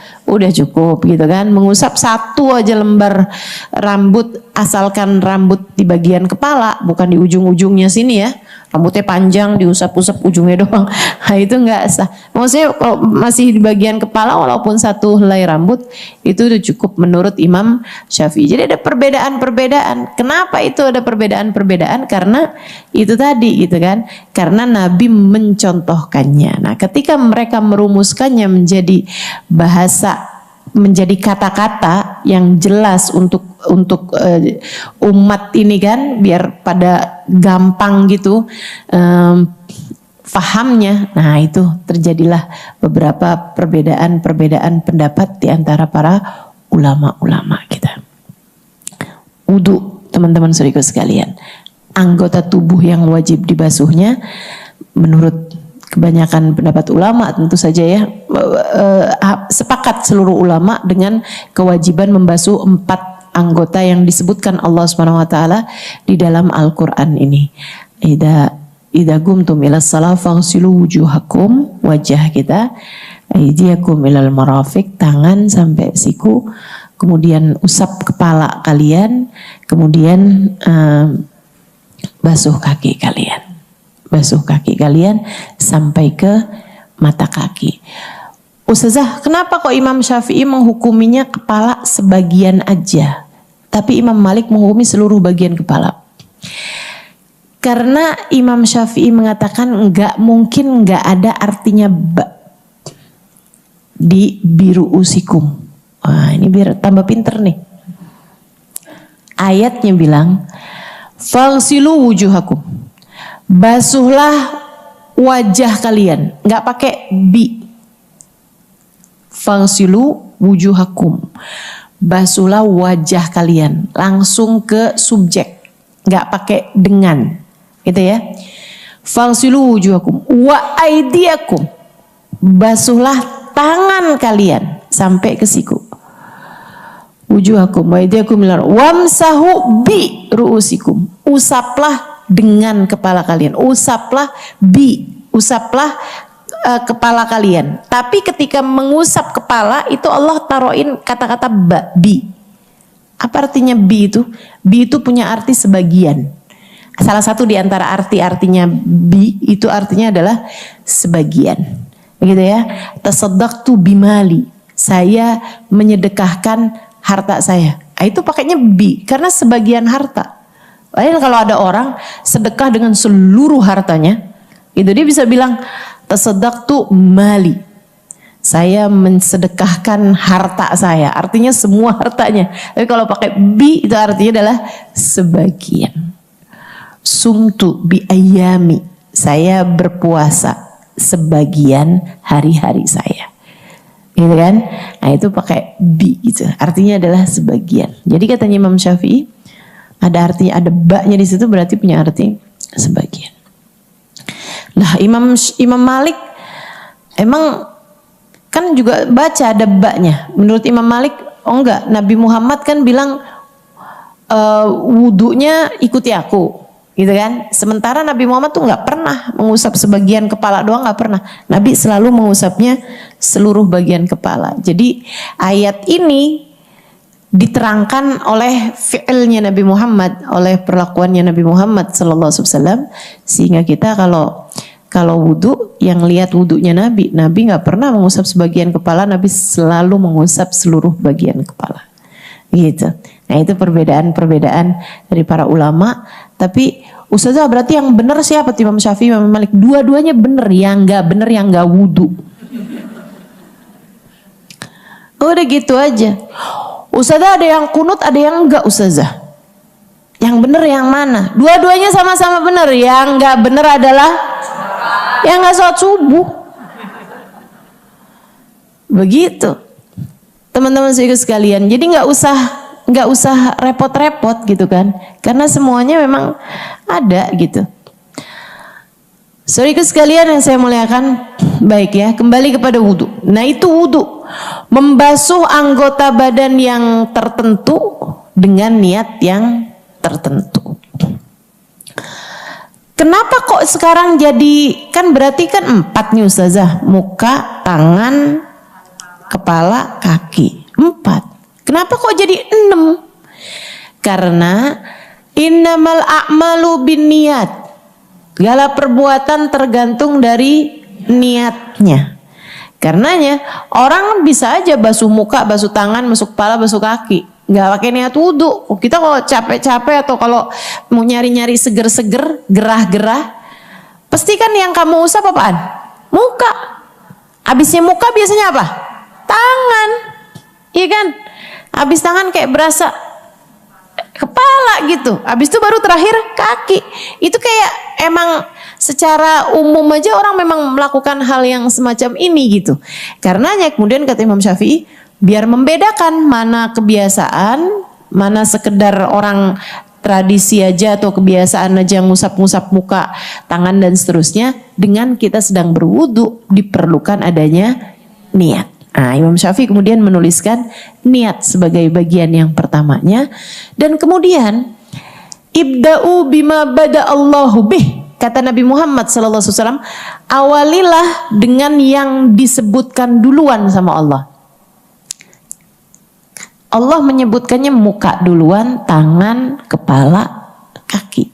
cukup gitu kan, mengusap 1 aja lembar rambut, asalkan rambut di bagian kepala bukan di ujung-ujungnya sini ya, rambutnya panjang diusap-usap ujungnya doang, nah itu enggak sah. Maksudnya kalau masih di bagian kepala walaupun 1 helai rambut itu udah cukup menurut Imam Syafi'i. Jadi ada perbedaan-perbedaan. Kenapa itu ada perbedaan-perbedaan? Karena itu tadi gitu kan, karena Nabi mencontohkannya. Nah ketika mereka merumuskannya menjadi bahasa, menjadi kata-kata yang jelas untuk umat ini kan, biar pada gampang gitu fahamnya. Nah itu terjadilah beberapa perbedaan pendapat di antara para ulama-ulama kita. Wudu, teman-teman saudaraku sekalian, anggota tubuh yang wajib dibasuhnya menurut kebanyakan pendapat ulama tentu saja ya, sepakat seluruh ulama dengan kewajiban membasuh 4 anggota yang disebutkan Allah Subhanahu wa taala di dalam Al-Qur'an ini. Idza qumtum ila shalah faghsilu wujuhakum, wajah kita, aydiyakum ilal marafiq, tangan sampai siku, kemudian usap kepala kalian, kemudian basuh kaki kalian. Basuh kaki kalian sampai ke mata kaki. Ustazah, kenapa kok Imam Syafi'i menghukuminya kepala sebagian aja, tapi Imam Malik menghukumi seluruh bagian kepala? Karena Imam Syafi'i mengatakan nggak mungkin nggak ada artinya di biru usikum. Wah, ini biar tambah pinter nih. Ayatnya bilang, "Faghsilu wujuhakum." Basuhlah wajah kalian, nggak pakai bi. Faghsilu wujuhakum. Basuhlah wajah kalian, langsung ke subjek, nggak pakai dengan. Gitu ya. Faghsilu wujuhakum wa aydiyakum. Basuhlah tangan kalian sampai ke siku. Wujuhakum wa aydiyakum wamsahu bi ru'usikum. Usaplah dengan kepala kalian. Usaplah kepala kalian. Tapi ketika mengusap kepala itu Allah taruhin kata-kata bi. Apa artinya bi itu? Bi itu punya arti sebagian. Salah satu di antara arti-artinya bi itu artinya adalah sebagian. Begitu ya. Tasaddaqtu bimali. Saya menyedekahkan harta saya. Itu pakainya bi karena sebagian harta. Lain kalau ada orang sedekah dengan seluruh hartanya, itu dia bisa bilang tasaddaqtu mali. Saya mensedekahkan harta saya. Artinya semua hartanya. Tapi kalau pakai bi itu artinya adalah sebagian. Sumtu bi ayami, saya berpuasa sebagian hari-hari saya, gitu kan? Nah itu pakai bi gitu, artinya adalah sebagian. Jadi katanya Imam Syafi'i ada artinya, ada baknya di situ berarti punya arti sebagian. Lah Imam Malik emang kan juga baca ada baknya. Menurut Imam Malik, oh enggak, Nabi Muhammad kan bilang wudunya ikuti aku. Gitu kan, sementara Nabi Muhammad tuh nggak pernah mengusap sebagian kepala doang, nggak pernah. Nabi selalu mengusapnya seluruh bagian kepala. Jadi ayat ini diterangkan oleh fi'ilnya Nabi Muhammad, oleh perlakuannya Nabi Muhammad sallallahu alaihi wasallam, sehingga kita kalau wudu yang lihat wudunya Nabi nggak pernah mengusap sebagian kepala, Nabi selalu mengusap seluruh bagian kepala. Gitu. Nah itu perbedaan dari para ulama. Tapi Ustazah berarti yang benar siapa? Imam Syafi'i, Imam Malik. Dua-duanya benar, yang nggak wudu. Udah gitu aja. Ustazah ada yang kunut, ada yang enggak Ustazah. Yang benar yang mana? Dua-duanya sama-sama benar. Yang nggak benar adalah yang nggak sholat subuh. Begitu. Teman-teman sekalian. Jadi nggak usah repot-repot gitu kan, karena semuanya memang ada gitu. Saudaraku sekalian yang saya muliakan, baik ya, kembali kepada wudu. Nah itu wudu, membasuh anggota badan yang tertentu dengan niat yang tertentu. Kenapa kok sekarang jadi, kan berarti kan 4 nih Ustazah, muka, tangan, kepala, kaki, 4. Kenapa kok jadi 6? Karena innamal a'malu binniyat. Segala perbuatan tergantung dari niatnya. Karenanya orang bisa aja basuh muka, basuh tangan, basuh kepala, basuh kaki, nggak pakai niat wudhu. Kita kalau capek-capek atau kalau mau nyari-nyari seger-seger, gerah-gerah, pasti kan yang kamu usap apaan? Muka. Habisnya muka biasanya apa? Tangan. Iya kan? Habis tangan kayak berasa kepala gitu. Habis itu baru terakhir kaki. Itu kayak emang secara umum aja orang memang melakukan hal yang semacam ini gitu. Karenanya kemudian kata Imam Syafi'i, biar membedakan mana kebiasaan, mana sekedar orang tradisi aja atau kebiasaan aja ngusap-ngusap muka, tangan dan seterusnya, dengan kita sedang berwudu diperlukan adanya niat. Nah, Imam Syafi'i kemudian menuliskan niat sebagai bagian yang pertamanya. Dan kemudian ibda'u bima bada Allahu bih. Kata Nabi Muhammad SAW, awalilah dengan yang disebutkan duluan sama Allah. Allah menyebutkannya muka duluan, tangan, kepala, kaki.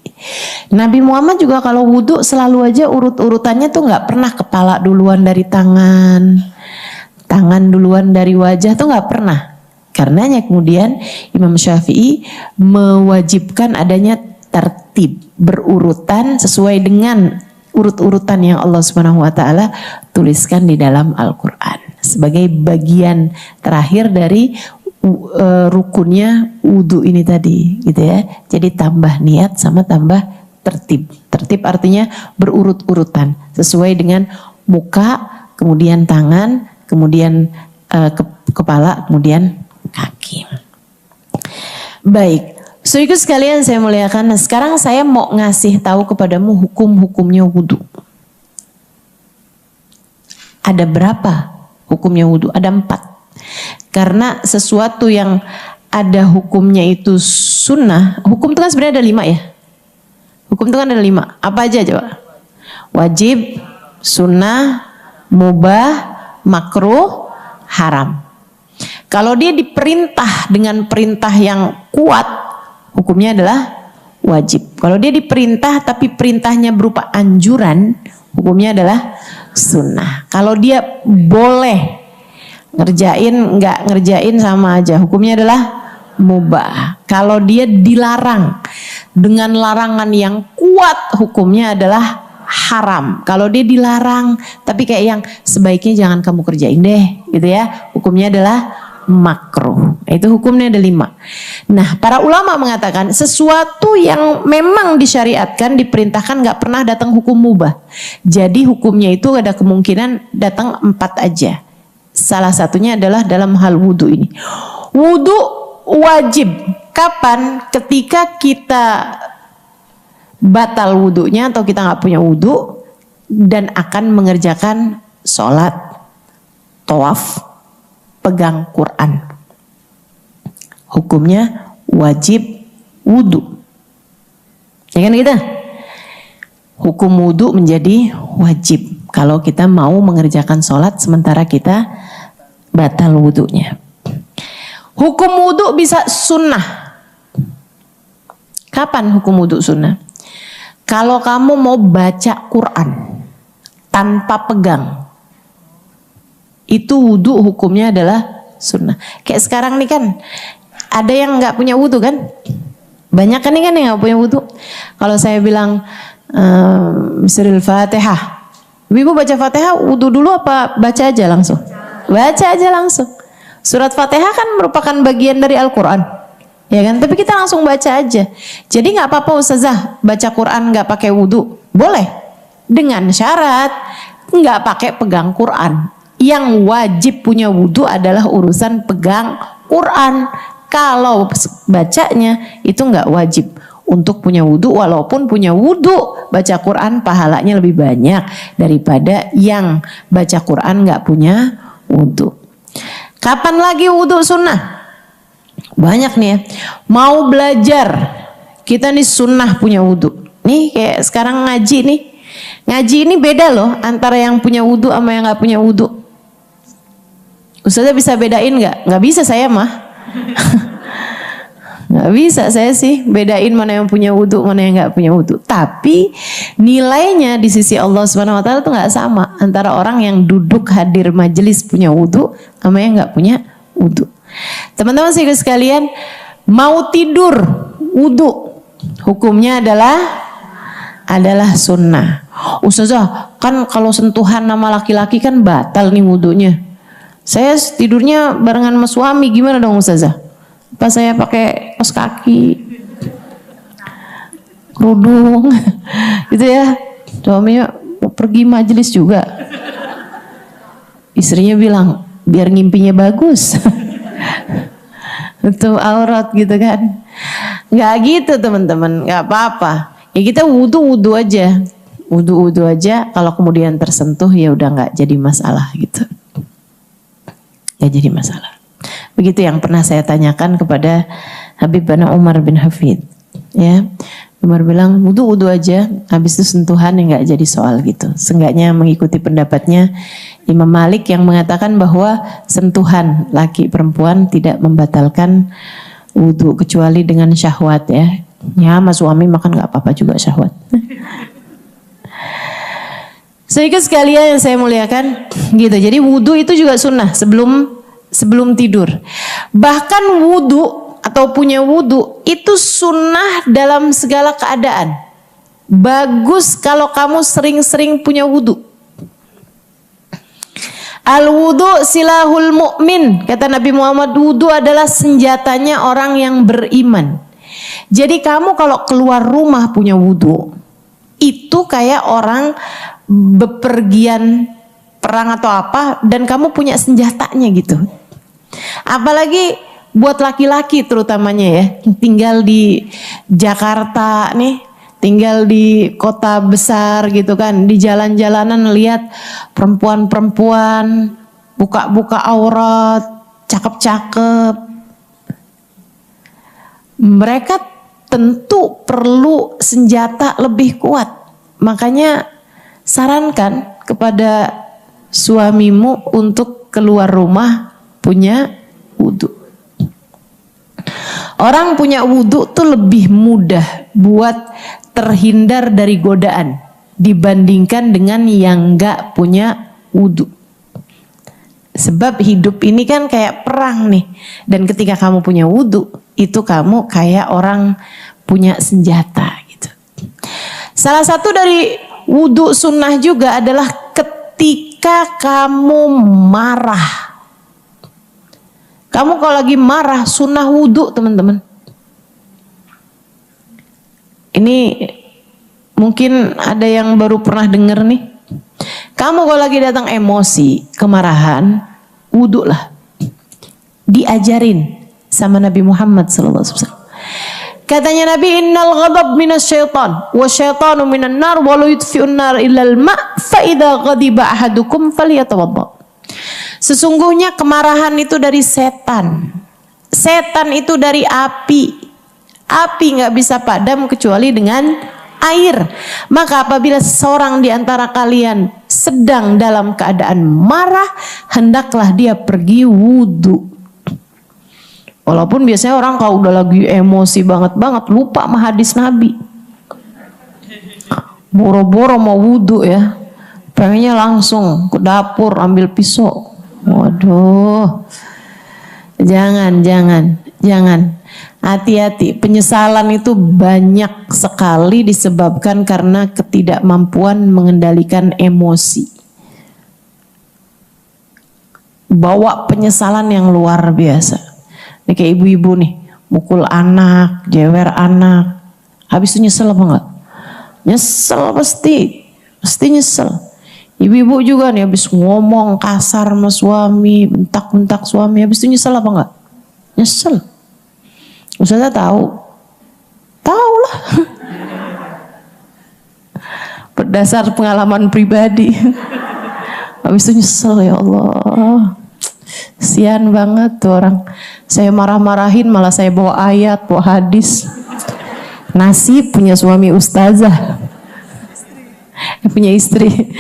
Nabi Muhammad juga kalau wudhu selalu aja urut-urutannya tuh nggak pernah kepala duluan dari tangan, tangan duluan dari wajah, tuh nggak pernah. Karenanya kemudian Imam Syafi'i mewajibkan adanya tertib, berurutan sesuai dengan urut-urutan yang Allah Subhanahu wa taala tuliskan di dalam Al-Qur'an sebagai bagian terakhir dari rukunnya wudhu ini tadi, gitu ya. Jadi tambah niat sama tambah tertib. Tertib artinya berurut-urutan sesuai dengan muka, kemudian tangan, kemudian kepala, kemudian kaki. Baik, saudaraku sekalian saya muliakan. Nah, sekarang saya mau ngasih tahu kepadamu hukum-hukumnya wudhu. Ada berapa hukumnya wudhu? Ada 4. Karena sesuatu yang ada hukumnya itu sunnah. Hukum itu kan sebenarnya ada 5 ya. Hukum itu kan ada 5. Apa aja coba? Wajib, sunnah, mubah, makruh, haram. Kalau dia diperintah dengan perintah yang kuat, hukumnya adalah wajib. Kalau dia diperintah tapi perintahnya berupa anjuran, hukumnya adalah sunnah. Kalau dia boleh ngerjain, nggak ngerjain sama aja, hukumnya adalah mubah. Kalau dia dilarang dengan larangan yang kuat, hukumnya adalah haram. Kalau dia dilarang tapi kayak yang sebaiknya jangan kamu kerjain deh, gitu ya, hukumnya adalah makruh. Itu hukumnya ada 5. Nah, para ulama mengatakan sesuatu yang memang disyariatkan, diperintahkan, nggak pernah datang hukum mubah. Jadi hukumnya itu ada kemungkinan datang 4 aja. Salah satunya adalah dalam hal wudhu ini. Wudhu wajib. Kapan? Ketika kita batal wudhunya atau kita nggak punya wudhu dan akan mengerjakan sholat, tawaf, pegang Quran. Hukumnya wajib wudhu. Ya kan kita? Hukum wudhu menjadi wajib kalau kita mau mengerjakan sholat sementara kita batal wudhunya. Hukum wudhu bisa sunnah. Kapan hukum wudhu sunnah? Kalau kamu mau baca Quran tanpa pegang, itu wudhu hukumnya adalah sunnah. Kayak sekarang nih kan, ada yang nggak punya wudhu kan? Banyak kan nih kan yang nggak punya wudhu. Kalau saya bilang Misril Fatihah, Ibu baca Fatihah wudhu dulu apa baca aja langsung? Baca aja langsung. Surat Fatihah kan merupakan bagian dari Al-Quran, ya kan? Tapi kita langsung baca aja. Jadi nggak apa-apa Ustazah baca Quran nggak pakai wudhu, boleh, dengan syarat nggak pakai pegang Quran. Yang wajib punya wudhu adalah urusan pegang Quran. Kalau bacanya itu nggak wajib untuk punya wudhu, walaupun punya wudhu baca Quran pahalanya lebih banyak daripada yang baca Quran nggak punya wudhu. Kapan lagi wudhu sunnah? Banyak nih ya. Mau belajar, kita nih sunnah punya wudhu. Nih kayak sekarang ngaji nih. Ngaji ini beda loh antara yang punya wudhu sama yang nggak punya wudhu. Ustazah bisa bedain nggak? Nggak bisa saya mah. Nggak bisa saya sih bedain mana yang punya wudhu, mana yang nggak punya wudhu. Tapi nilainya di sisi Allah Subhanahu Wa Taala itu nggak sama antara orang yang duduk hadir majelis punya wudhu sama yang nggak punya wudhu. Teman-teman sekalian, mau tidur wudhu hukumnya adalah sunnah. Ustazah kan kalau sentuhan sama laki-laki kan batal nih wudhunya. Saya tidurnya barengan sama suami, gimana dong Ustazah? Pas saya pakai kaos kaki, kerudung, gitu ya. Suaminya pergi majelis juga. Istrinya bilang, biar ngimpinya bagus. Itu aurat gitu kan. Nggak gitu teman-teman, nggak apa-apa. Ya kita wudhu aja. Wudhu aja, kalau kemudian tersentuh ya udah nggak jadi masalah gitu. gak jadi masalah. Begitu yang pernah saya tanyakan kepada Habib Bana Umar bin Hafid. Ya, Umar bilang wudu aja, habis itu sentuhan yang gak jadi soal gitu. Seenggaknya mengikuti pendapatnya Imam Malik yang mengatakan bahwa sentuhan laki perempuan tidak membatalkan wudu kecuali dengan syahwat ya. Ya, sama suami makan gak apa-apa juga syahwat. Sedikit sekalian yang saya muliakan gitu. Jadi wudu itu juga sunnah sebelum tidur. Bahkan wudu atau punya wudu itu sunnah dalam segala keadaan. Bagus kalau kamu sering-sering punya wudu. Al wudu silahul mu'min, kata Nabi Muhammad, wudu adalah senjatanya orang yang beriman. Jadi kamu kalau keluar rumah punya wudu, itu kayak orang bepergian perang atau apa dan kamu punya senjatanya gitu. Apalagi buat laki-laki terutamanya ya, tinggal di Jakarta nih, tinggal di kota besar gitu kan, di jalan-jalanan lihat perempuan-perempuan buka-buka aurat, cakep-cakep. Mereka tentu perlu senjata lebih kuat. Makanya sarankan kepada suamimu untuk keluar rumah punya wudu. Orang punya wudu tuh lebih mudah buat terhindar dari godaan dibandingkan dengan yang gak punya wudu. Sebab hidup ini kan kayak perang nih. Dan ketika kamu punya wudu, itu kamu kayak orang punya senjata gitu. Salah satu dari wudu sunnah juga adalah ketika kamu marah. Kamu kalau lagi marah sunnah wudu teman-teman. Ini mungkin ada yang baru pernah dengar nih. Kamu kalau lagi datang emosi, kemarahan, wudu lah. Diajarin sama Nabi Muhammad SAW. Katanya Nabi, innal ghadab minas syaitan wa syaitanu minan nar wa la yutfi'un nar illal ma' fa idza ghadiba ahadukum falyatawadda. Sesungguhnya kemarahan itu dari setan. Setan itu dari api. Api nggak bisa padam kecuali dengan air. Maka apabila seseorang di antara kalian sedang dalam keadaan marah, hendaklah dia pergi wudu. Walaupun biasanya orang kalau udah lagi emosi banget lupa sama hadis Nabi. Boro-boro mau wudu ya, pengennya langsung ke dapur ambil pisau. Waduh, jangan. Hati-hati, penyesalan itu banyak sekali disebabkan karena ketidakmampuan mengendalikan emosi. Bawa penyesalan yang luar biasa. Ini kayak ibu-ibu nih, mukul anak, jewer anak, habis itu nyesel apa enggak? Nyesel pasti nyesel. Ibu-ibu juga nih habis ngomong kasar sama suami, bentak-bentak suami, habis itu nyesel apa enggak? Nyesel. Ustazah tahu lah. Berdasar pengalaman pribadi. Habis itu nyesel, ya Allah. Kasian banget tuh orang. Saya marah-marahin malah saya bawa ayat, bawa hadis. Nasib punya suami ustazah. Punya istri.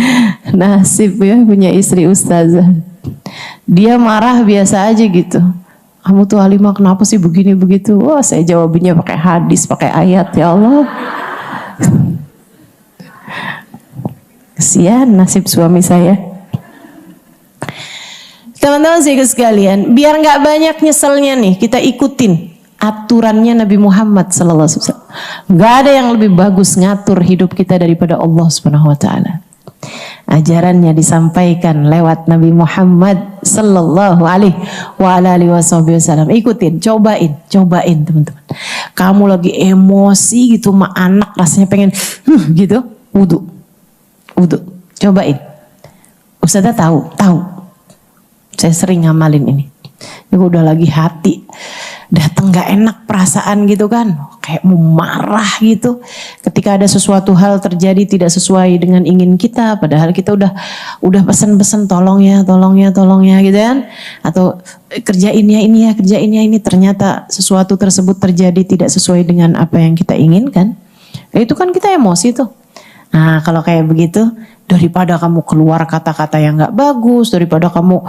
Nasib ya punya istri ustazah. Dia marah biasa aja gitu. Kamu tuh Halimah kenapa sih begini begitu? Wah, saya jawabinnya pakai hadis, pakai ayat, ya Allah. Kasian nasib suami saya. Teman-teman sekalian, biar nggak banyak nyeselnya nih, kita ikutin aturannya Nabi Muhammad SAW. Nggak ada yang lebih bagus ngatur hidup kita daripada Allah Subhanahu Wa Taala. Ajarannya disampaikan lewat Nabi Muhammad Sallallahu Alaihi Wasallam. Ikutin, cobain teman-teman. Kamu lagi emosi gitu sama anak, rasanya pengen gitu, wudu. Cobain. Ustazah tahu. Saya sering ngamalin ini. Udah lagi hati datang gak enak perasaan gitu kan, kayak mau marah gitu ketika ada sesuatu hal terjadi tidak sesuai dengan ingin kita, padahal kita udah pesan-pesan tolong ya gitu kan, atau kerjain ya ini, ternyata sesuatu tersebut terjadi tidak sesuai dengan apa yang kita inginkan. Itu kan kita emosi tuh. Nah kalau kayak begitu, daripada kamu keluar kata-kata yang gak bagus, daripada kamu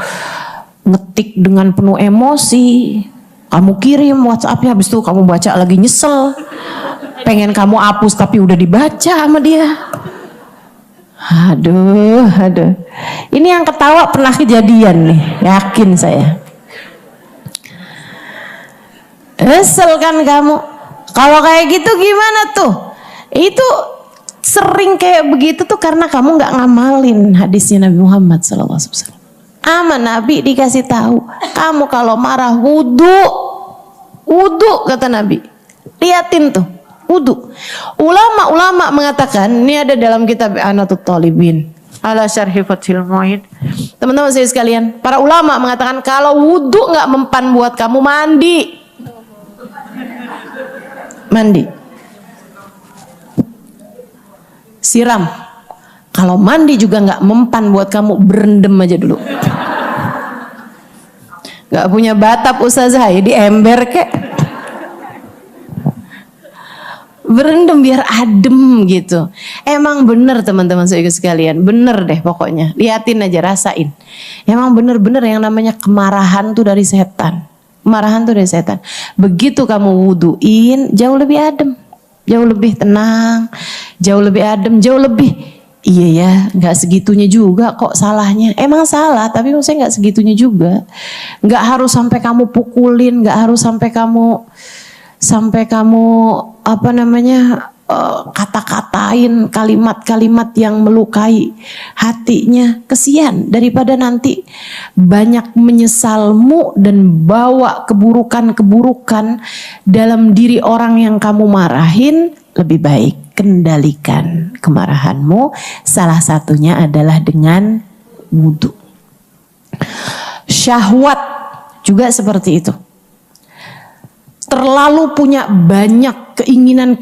ngetik dengan penuh emosi, kamu kirim WhatsApp-nya, habis itu kamu baca lagi nyesel, pengen kamu hapus tapi udah dibaca sama dia. Aduh. Ini yang ketawa pernah kejadian nih, yakin saya. Nyesel kan kamu. Kalau kayak gitu gimana tuh? Itu sering kayak begitu tuh karena kamu nggak ngamalin hadisnya Nabi Muhammad SAW. Ama Nabi dikasih tahu, kamu kalau marah wudu kata Nabi. Liatin tuh, wudu. Ulama mengatakan, ini ada dalam kitab Anatut Talibin ala syarhi Fathil Mu'in. Teman-teman saya sekalian, para ulama mengatakan kalau wudu nggak mempan buat kamu, mandi. Siram. Kalau mandi juga nggak mempan buat kamu, berendam aja dulu. Gak punya batap ustazah ya, di ember kek. Berendam biar adem gitu. Emang bener teman-teman saya sekalian, bener deh pokoknya. Liatin aja, rasain. Emang bener-bener yang namanya kemarahan tuh dari setan. Begitu kamu wuduin, jauh lebih adem, jauh lebih tenang, jauh lebih adem, jauh lebih, iya ya, nggak segitunya juga kok salahnya. Emang salah, tapi maksudnya nggak segitunya juga. Nggak harus sampai kamu pukulin, nggak harus sampai kamu kata-katain kalimat-kalimat yang melukai hatinya. Kesian, daripada nanti banyak menyesalmu dan bawa keburukan-keburukan dalam diri orang yang kamu marahin. Lebih baik kendalikan kemarahanmu, salah satunya adalah dengan wudu. Syahwat juga seperti itu. Terlalu punya banyak keinginan,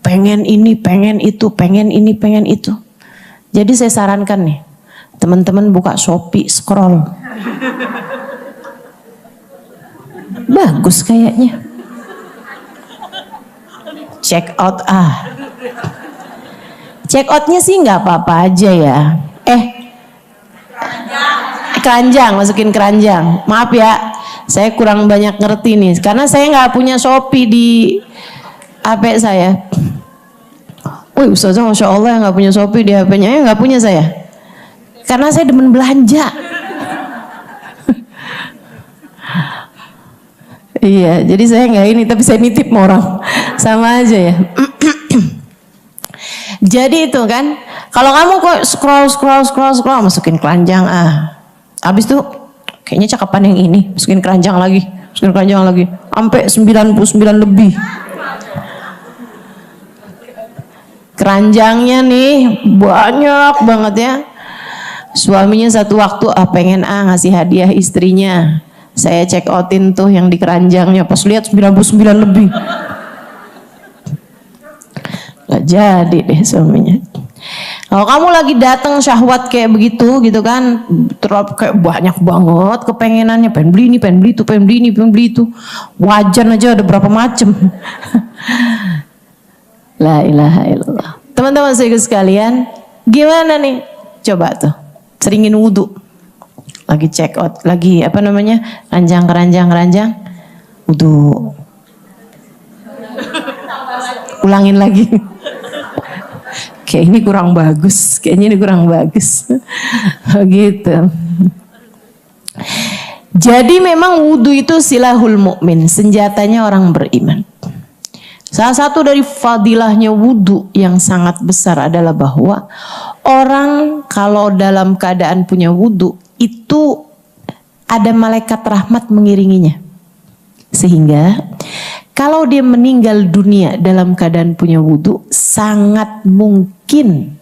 pengen ini, pengen itu, pengen ini, pengen itu. Jadi saya sarankan nih, teman-teman buka Shopee, scroll. Bagus kayaknya. Check out check outnya sih nggak apa-apa aja ya. Keranjang, masukin keranjang. Maaf ya, saya kurang banyak ngerti nih, karena saya nggak punya Shopee di HP saya. Wih, ustazah masya Allah yang nggak punya Shopee di HP-nya, ya nggak punya saya. Karena saya demen belanja. Iya, jadi saya nggak ini, tapi saya nitip sama orang, sama aja ya. Jadi itu kan, kalau kamu kok scroll, masukin keranjang habis itu kayaknya cakapan yang ini, masukin keranjang lagi, sampai 99 lebih. Keranjangnya nih banyak banget ya. Suaminya satu waktu pengen ngasih hadiah istrinya. Saya check outin tuh yang di keranjangnya, pas lihat 99 lebih. Gak jadi deh suaminya. Kalau kamu lagi datang syahwat kayak begitu gitu kan, terlalu kayak banyak banget kepengenannya, pengen beli ini, pengen beli itu, pengen beli ini, pengen beli itu. Wajan aja ada berapa macem. La ilaha illallah. Teman-teman saya sekalian, gimana nih? Coba tuh, seringin wudu. Lagi check out, lagi keranjang, wudu. Ulangin lagi. Kayak ini kurang bagus, gitu. Jadi memang wudu itu silahul mukmin, senjatanya orang beriman. Salah satu dari fadilahnya wudu yang sangat besar adalah bahwa orang kalau dalam keadaan punya wudu itu ada malaikat rahmat mengiringinya. Sehingga kalau dia meninggal dunia dalam keadaan punya wudu, sangat mungkin,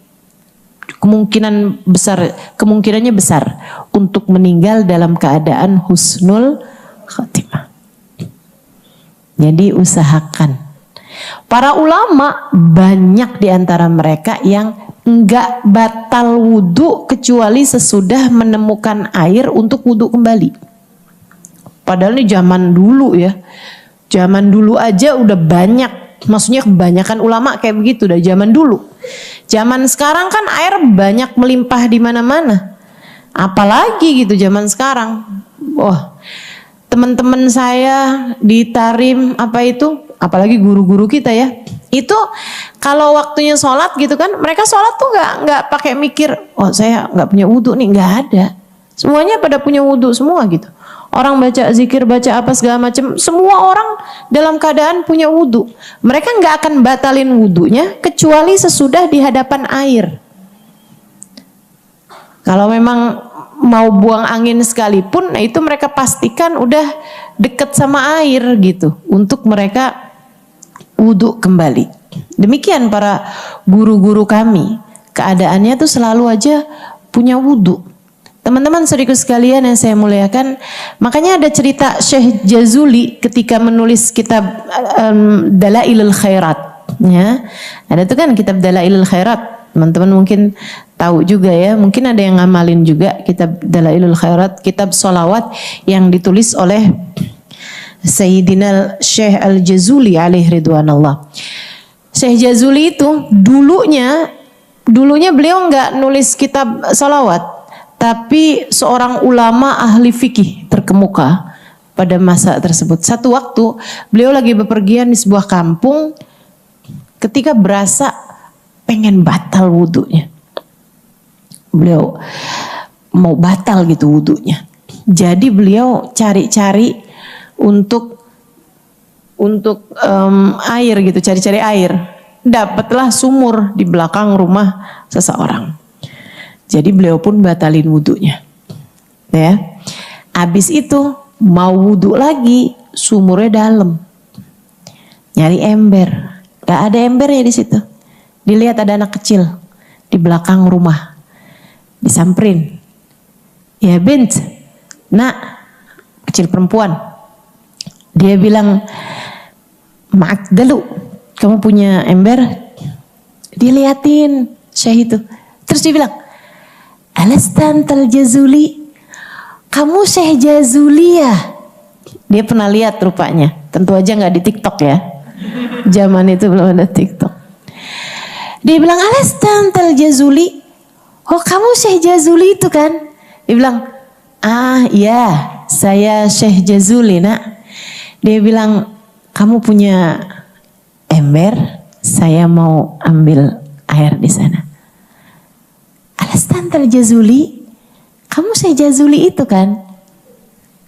kemungkinannya besar untuk meninggal dalam keadaan husnul khatimah. Jadi usahakan. Para ulama banyak di antara mereka yang enggak batal wudhu kecuali sesudah menemukan air untuk wudhu kembali. Padahal ini zaman dulu ya. Zaman dulu aja udah banyak, maksudnya kebanyakan ulama kayak begitu dari zaman dulu. Zaman sekarang kan air banyak melimpah di mana-mana. Apalagi gitu zaman sekarang. Wah, teman-teman saya di Tarim apalagi guru-guru kita ya. Itu kalau waktunya sholat gitu kan, mereka sholat tuh nggak pakai mikir, oh saya nggak punya wudhu nih, nggak ada. Semuanya pada punya wudhu semua gitu. Orang baca zikir, baca apa segala macam, semua orang dalam keadaan punya wudhu. Mereka nggak akan batalin wudhunya kecuali sesudah di hadapan air. Kalau memang mau buang angin sekalipun, nah itu mereka pastikan udah deket sama air gitu untuk mereka wudhu kembali. Demikian para guru-guru kami, keadaannya tuh selalu aja punya wudhu. Teman-teman saudaraku sekalian yang saya muliakan, makanya ada cerita Syekh Jazuli ketika menulis kitab Dalailul Khairat. Ya, ada tuh kan kitab Dalailul Khairat. Teman-teman mungkin tahu juga ya, mungkin ada yang ngamalin juga kitab Dalailul Khairat, kitab sholawat yang ditulis oleh Sayyidina Syekh Al-Jazuli alaihi ridwanallah. Syekh Jazuli itu dulunya beliau nggak nulis kitab sholawat, tapi seorang ulama ahli fikih terkemuka pada masa tersebut. Satu waktu beliau lagi bepergian di sebuah kampung ketika berasa pengen batal wudhunya. Beliau mau batal gitu wudhunya. Jadi beliau cari-cari untuk air gitu, cari-cari air. Dapatlah sumur di belakang rumah seseorang. Jadi beliau pun batalin wudhunya. Ya. Habis itu mau wudhu lagi, sumurnya dalam. Nyari ember, gak ada embernya di situ. Dilihat ada anak kecil di belakang rumah, disamperin. Ya bint, nak, kecil perempuan. Dia bilang, maaf dulu, kamu punya ember? Diliatin Syekh itu. Terus dia bilang, Alastantal Jazuli, kamu Syekh Jazuli ya? Dia pernah lihat rupanya. Tentu aja nggak di TikTok ya. Zaman itu belum ada TikTok. Dia bilang, Alastantal Jazuli, oh kamu Syekh Jazuli itu kan? Dia bilang, ah iya, saya Syekh Jazuli nak. Dia bilang, kamu punya ember? Saya mau ambil air di sana. Alastantal Jazuli, kamu Syekh Jazuli itu kan?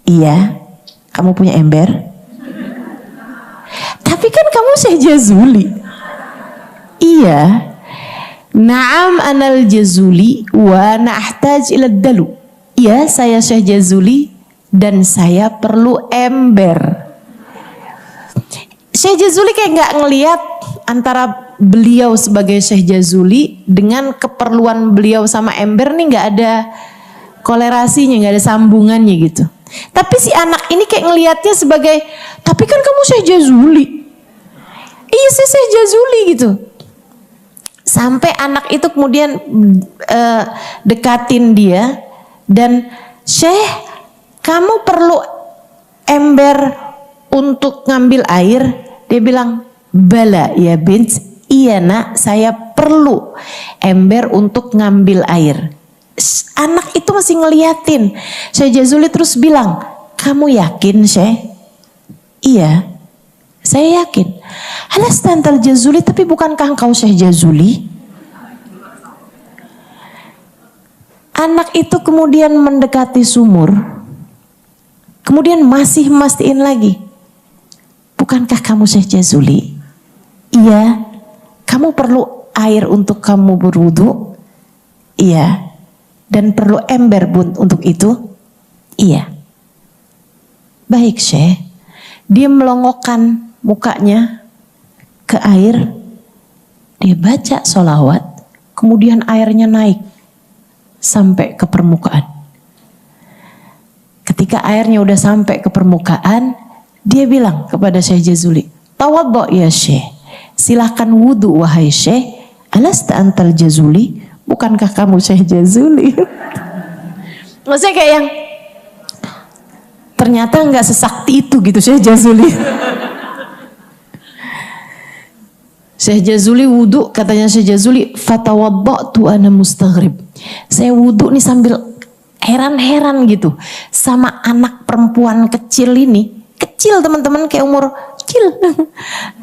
Iya, kamu punya ember? Tapi kan kamu Syekh Jazuli. Iya. Naam anal Jazuli wa nahtaj ila dalu. Iya, saya Syekh Jazuli dan saya perlu ember. Syekh Jazuli kayak nggak ngelihat antara beliau sebagai Syekh Jazuli dengan keperluan beliau sama ember nih, nggak ada kolerasinya, nggak ada sambungannya gitu. Tapi si anak ini kayak ngelihatnya sebagai, tapi kan kamu Syekh Jazuli. Iya, saya Syekh Jazuli gitu. Sampai anak itu kemudian dekatin dia dan, Syekh, kamu perlu ember untuk ngambil air? Dia bilang, bala ya bint, iya nak, saya perlu ember untuk ngambil air. Anak itu masih ngeliatin. Syekh Jazuli terus bilang, kamu yakin Syekh? Iya, saya yakin. Alastantal Jazuli, tapi bukankah engkau Syekh Jazuli? Anak itu kemudian mendekati sumur, kemudian masih mastiin lagi, bukankah kamu Syekh Jazuli? Iya. Kamu perlu air untuk kamu berwudu? Iya. Dan perlu ember untuk itu? Iya. Baik Syekh. Dia melongokkan mukanya ke air. Dia baca sholawat. Kemudian airnya naik sampai ke permukaan. Ketika airnya udah sampai ke permukaan, Dia bilang kepada Syekh Jazuli, tawaddo ya Syekh, silahkan wudu wahai Syekh, alasta antal Jazuli, bukankah kamu Syekh Jazuli? Maksudnya kayak yang ternyata nggak sesakti itu gitu Syekh Jazuli. Syekh Jazuli wudu, katanya Syekh Jazuli, fatawadda'tu ana mustaghrib. Saya wudu nih sambil heran-heran gitu sama anak perempuan kecil ini. Kecil teman-teman, kayak umur kecil.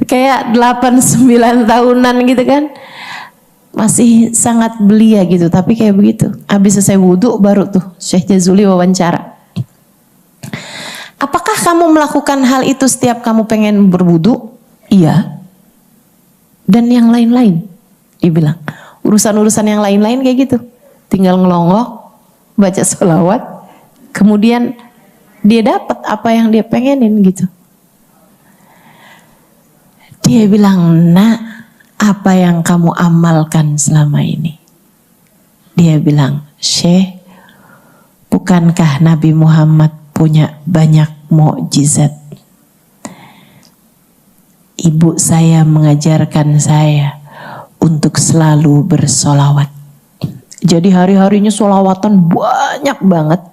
Kayak 8-9 tahunan gitu kan. Masih sangat belia gitu, tapi kayak begitu. Habis selesai wudu baru tuh Syekh Jazuli wawancara. Apakah kamu melakukan hal itu setiap kamu pengen berwudu? Iya. Dan yang lain-lain, dia bilang, urusan-urusan yang lain-lain kayak gitu, tinggal ngelongok, baca sholawat, kemudian dia dapat apa yang dia pengenin gitu. Dia bilang, nak, apa yang kamu amalkan selama ini? Dia bilang, Syekh, bukankah Nabi Muhammad punya banyak mukjizat? Ibu saya mengajarkan saya untuk selalu bersolawat. Jadi hari-harinya solawatan banyak banget.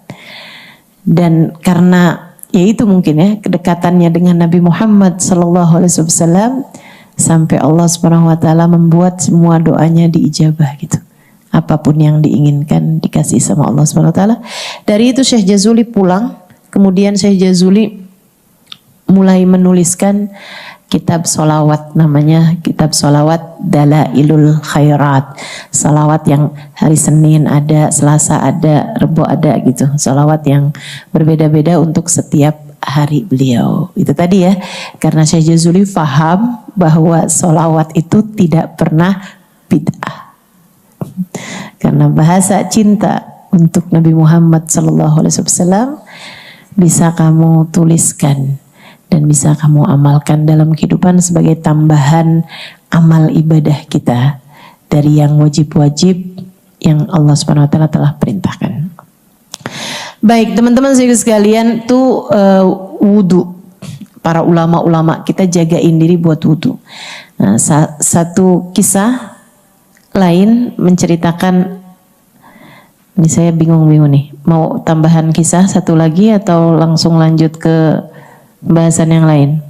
Dan karena ya itu mungkin ya kedekatannya dengan Nabi Muhammad SAW, sampai Allah Subhanahu Wa Taala membuat semua doanya diijabah gitu. Apapun yang diinginkan dikasih sama Allah Subhanahu Wa Taala. Dari itu Syekh Jazuli pulang. Kemudian Syekh Jazuli mulai menuliskan kitab solawat, namanya kitab solawat Dalailul Khairat. Solawat yang hari Senin ada, Selasa ada, Rebo ada gitu. Solawat yang berbeda-beda untuk setiap hari beliau. Itu tadi ya, karena Syekh Jazuli faham bahwa solawat itu tidak pernah bid'ah. Karena bahasa cinta untuk Nabi Muhammad SAW bisa kamu tuliskan dan bisa kamu amalkan dalam kehidupan sebagai tambahan amal ibadah kita dari yang wajib-wajib yang Allah Subhanahu Wa Taala telah perintahkan. Baik teman-teman sekalian, tuh wudu. Para ulama-ulama kita jagain diri buat wudu. Nah, satu kisah lain menceritakan, ini saya bingung-bingung nih, mau tambahan kisah satu lagi atau langsung lanjut ke bahasan yang lain?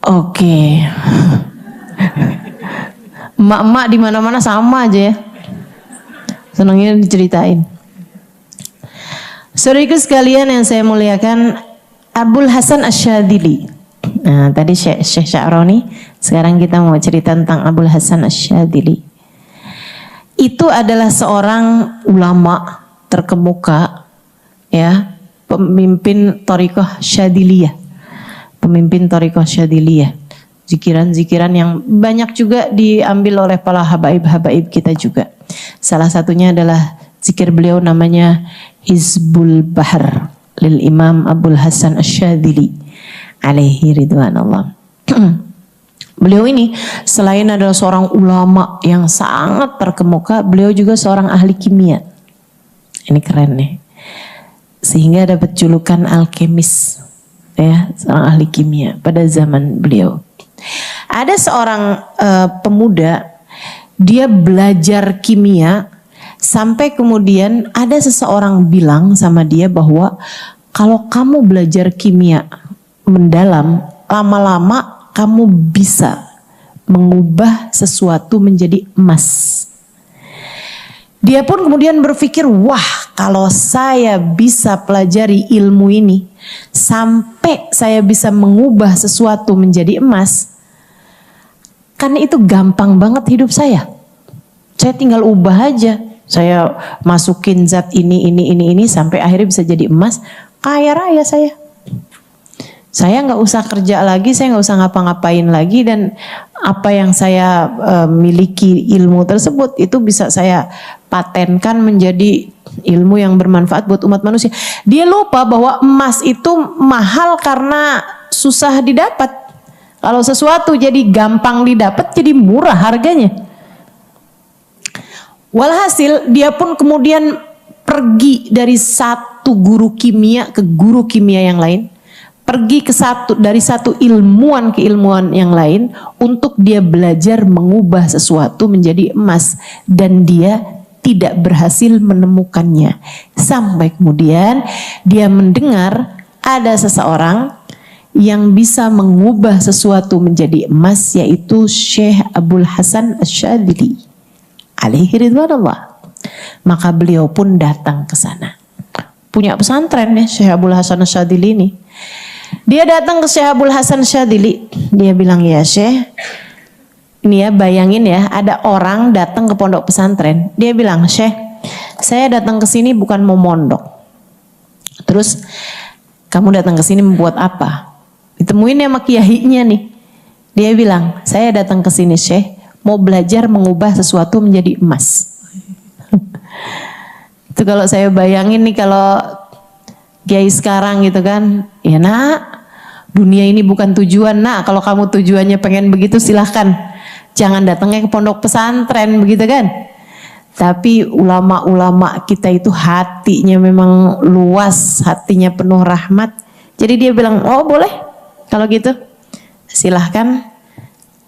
Oke. Emak-emak di mana-mana sama aja ya. Senangnya diceritain. Saudaraku sekalian yang saya muliakan, Abul Hasan Asy-Syadzili. Nah, tadi Syekh Sya'roni, sekarang kita mau cerita tentang Abul Hasan Asy-Syadzili. Itu adalah seorang ulama terkemuka, ya, pemimpin Thariqah Syadziliyah, pemimpin Thariqah Syadziliyah. Zikiran-zikiran yang banyak juga diambil oleh para habaib-habaib kita juga. Salah satunya adalah zikir beliau namanya Hizbul Bahar lil Imam Abul Hasan Asy-Syadzili alaihi ridwanullah. Beliau ini selain adalah seorang ulama yang sangat terkemuka, beliau juga seorang ahli kimia. Ini keren nih. Sehingga dapat julukan alkemis, ya, seorang ahli kimia pada zaman beliau. Ada seorang pemuda, dia belajar kimia sampai kemudian ada seseorang bilang sama dia bahwa kalau kamu belajar kimia mendalam, lama-lama kamu bisa mengubah sesuatu menjadi emas. Dia pun kemudian berpikir, wah, kalau saya bisa pelajari ilmu ini sampai saya bisa mengubah sesuatu menjadi emas, kan itu gampang banget hidup saya. Saya tinggal ubah aja. Saya masukin zat ini sampai akhirnya bisa jadi emas. Kaya raya saya. Saya nggak usah kerja lagi, saya nggak usah ngapa-ngapain lagi, dan apa yang saya miliki ilmu tersebut itu bisa saya patenkan menjadi ilmu yang bermanfaat buat umat manusia. Dia lupa bahwa emas itu mahal karena susah didapat. Kalau sesuatu jadi gampang didapat, jadi murah harganya. Walhasil dia pun kemudian pergi dari satu guru kimia ke guru kimia yang lain, pergi dari satu ilmuwan ke ilmuwan yang lain untuk dia belajar mengubah sesuatu menjadi emas, dan dia tidak berhasil menemukannya. Sampai kemudian dia mendengar ada seseorang yang bisa mengubah sesuatu menjadi emas, yaitu Syekh Abdul Hasan Asy-Syadzili alaihi ridwanullah. Maka beliau pun datang ke sana. Punya pesantren ya Syekh Abdul Hasan Asy-Syadzili ini. Dia datang ke Syekh Abdul Hasan Asy-Syadzili. Dia bilang, ya Syekh, ini ya bayangin ya, ada orang datang ke pondok pesantren. Dia bilang, Syekh, saya datang ke sini bukan mau mondok. Terus kamu datang ke sini membuat apa? Ditemuin sama kiainya nih. Dia bilang, saya datang ke sini Syekh, mau belajar mengubah sesuatu menjadi emas. Itu kalau saya bayangin nih, kalau kiai sekarang gitu kan, ya nak, dunia ini bukan tujuan nak. Kalau kamu tujuannya pengen begitu silahkan, jangan datangnya ke pondok pesantren begitu kan. Tapi ulama-ulama kita itu hatinya memang luas, hatinya penuh rahmat. Jadi dia bilang, oh boleh kalau gitu, silahkan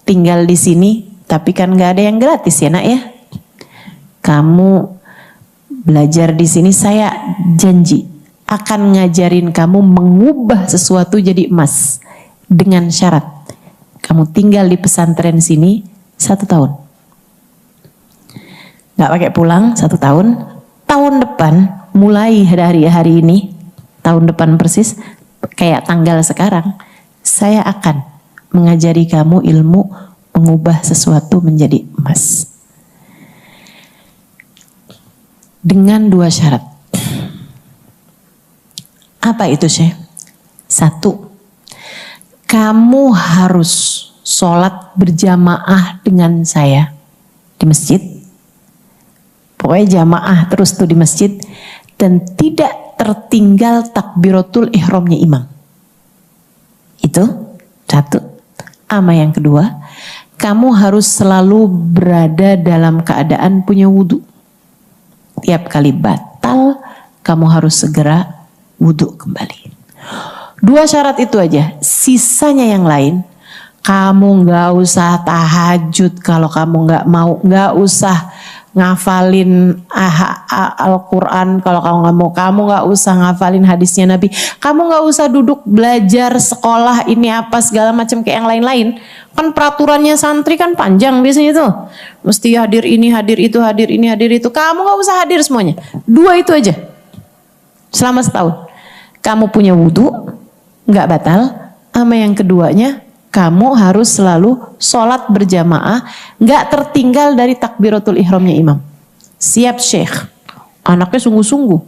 tinggal di sini. Tapi kan nggak ada yang gratis ya nak ya. Kamu belajar di sini, saya janji akan ngajarin kamu mengubah sesuatu jadi emas, dengan syarat kamu tinggal di pesantren sini 1 tahun. Gak pakai pulang 1 tahun. Tahun depan, mulai dari hari ini, tahun depan persis, kayak tanggal sekarang, saya akan mengajari kamu ilmu mengubah sesuatu menjadi emas. Dengan 2 syarat. Apa itu Syekh? 1, kamu harus sholat berjamaah dengan saya di masjid. Pokoknya jamaah terus tuh di masjid, dan tidak tertinggal takbiratul ihramnya imam. Itu 1. Ama yang kedua, kamu harus selalu berada dalam keadaan punya wudhu. Tiap kali batal, kamu harus segera wudhu kembali. 2 syarat itu aja. Sisanya yang lain, kamu gak usah tahajud kalau kamu gak mau. Gak usah ngafalin Al-Quran kalau kamu gak mau. Kamu gak usah ngafalin hadisnya Nabi. Kamu gak usah duduk belajar sekolah ini apa segala macam kayak yang lain-lain. Kan peraturannya santri kan panjang biasanya tuh. Mesti hadir ini, hadir itu, hadir ini, hadir itu. Kamu gak usah hadir semuanya. 2 itu aja. Selama 1 tahun. Kamu punya wudhu, gak batal. Sama yang keduanya, kamu harus selalu sholat berjamaah, gak tertinggal dari takbiratul ihramnya imam. Siap Syekh. Anaknya sungguh-sungguh.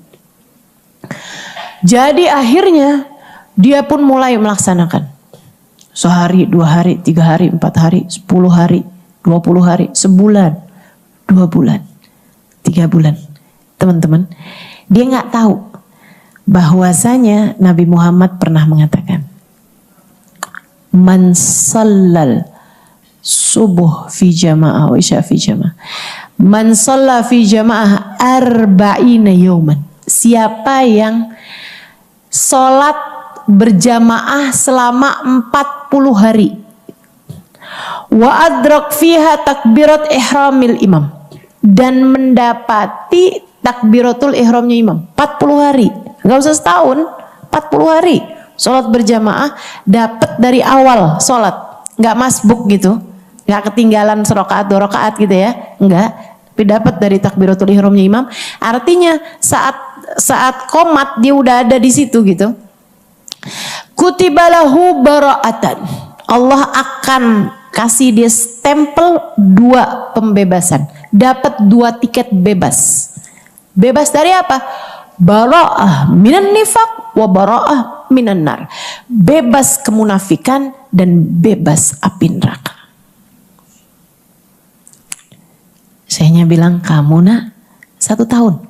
Jadi akhirnya dia pun mulai melaksanakan. Sehari, 2 hari, 3 hari, 4 hari, 10 hari, 20 hari, sebulan, 2 bulan, 3 bulan. Teman-teman, dia gak tahu bahwasanya Nabi Muhammad pernah mengatakan, man sallal subuh fi jamaah wa isya fi jamaah, man salla fi jamaah arba'ina yawman. Siapa yang sholat berjamaah selama 40 hari, wa adrak fiha takbirat ihramil imam, dan mendapati takbiratul ihramnya imam 40 hari, gak usah setahun, 40 hari sholat berjamaah, dapat dari awal sholat, gak masbuk gitu, gak ketinggalan serokaat 2 rakaat gitu ya, enggak, tapi dapat dari takbiratul ihramnya imam. Artinya saat qomat dia udah ada di situ gitu. Kutibalahu bara'atan, Allah akan kasih dia stempel 2 pembebasan, dapat 2 tiket bebas. Bebas dari apa? Bara'ah minan nifaq wa bara'ah minan nar. Bebas kemunafikan dan bebas api neraka. Sayanya bilang, kamu nak 1 tahun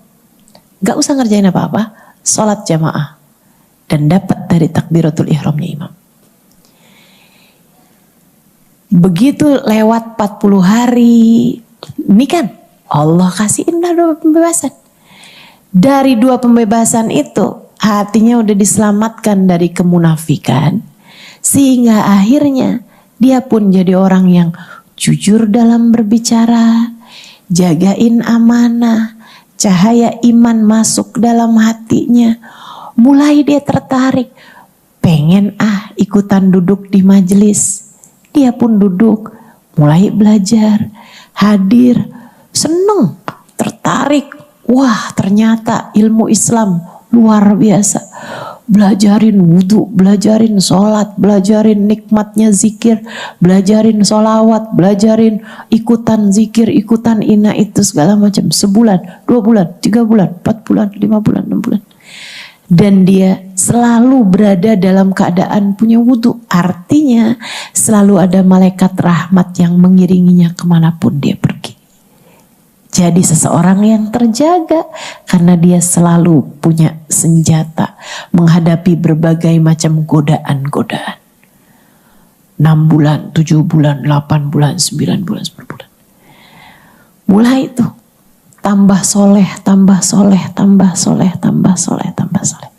gak usah ngerjain apa-apa, sholat jamaah dan dapat dari takbiratul ihramnya imam. Begitu lewat 40 hari, ini kan Allah kasih indah 2 pembebasan. Dari dua pembebasan itu, hatinya udah diselamatkan dari kemunafikan. Sehingga akhirnya dia pun jadi orang yang jujur dalam berbicara, jagain amanah, cahaya iman masuk dalam hatinya. Mulai dia tertarik, pengen ikutan duduk di majelis. Dia pun duduk, mulai belajar, hadir, seneng, tertarik. Wah, ternyata ilmu Islam luar biasa. Belajarin wudhu, belajarin sholat, belajarin nikmatnya zikir, belajarin sholawat, belajarin ikutan zikir, ikutan ina itu segala macam. Sebulan, 2 bulan, 3 bulan, 4 bulan, 5 bulan, 6 bulan. Dan dia selalu berada dalam keadaan punya wudhu. Artinya selalu ada malaikat rahmat yang mengiringinya kemanapun dia pergi. Jadi seseorang yang terjaga karena dia selalu punya senjata menghadapi berbagai macam godaan-godaan. 6 bulan, 7 bulan, 8 bulan, 9 bulan, 10 bulan. Mulai itu tambah soleh, tambah soleh, tambah soleh, tambah soleh, tambah soleh.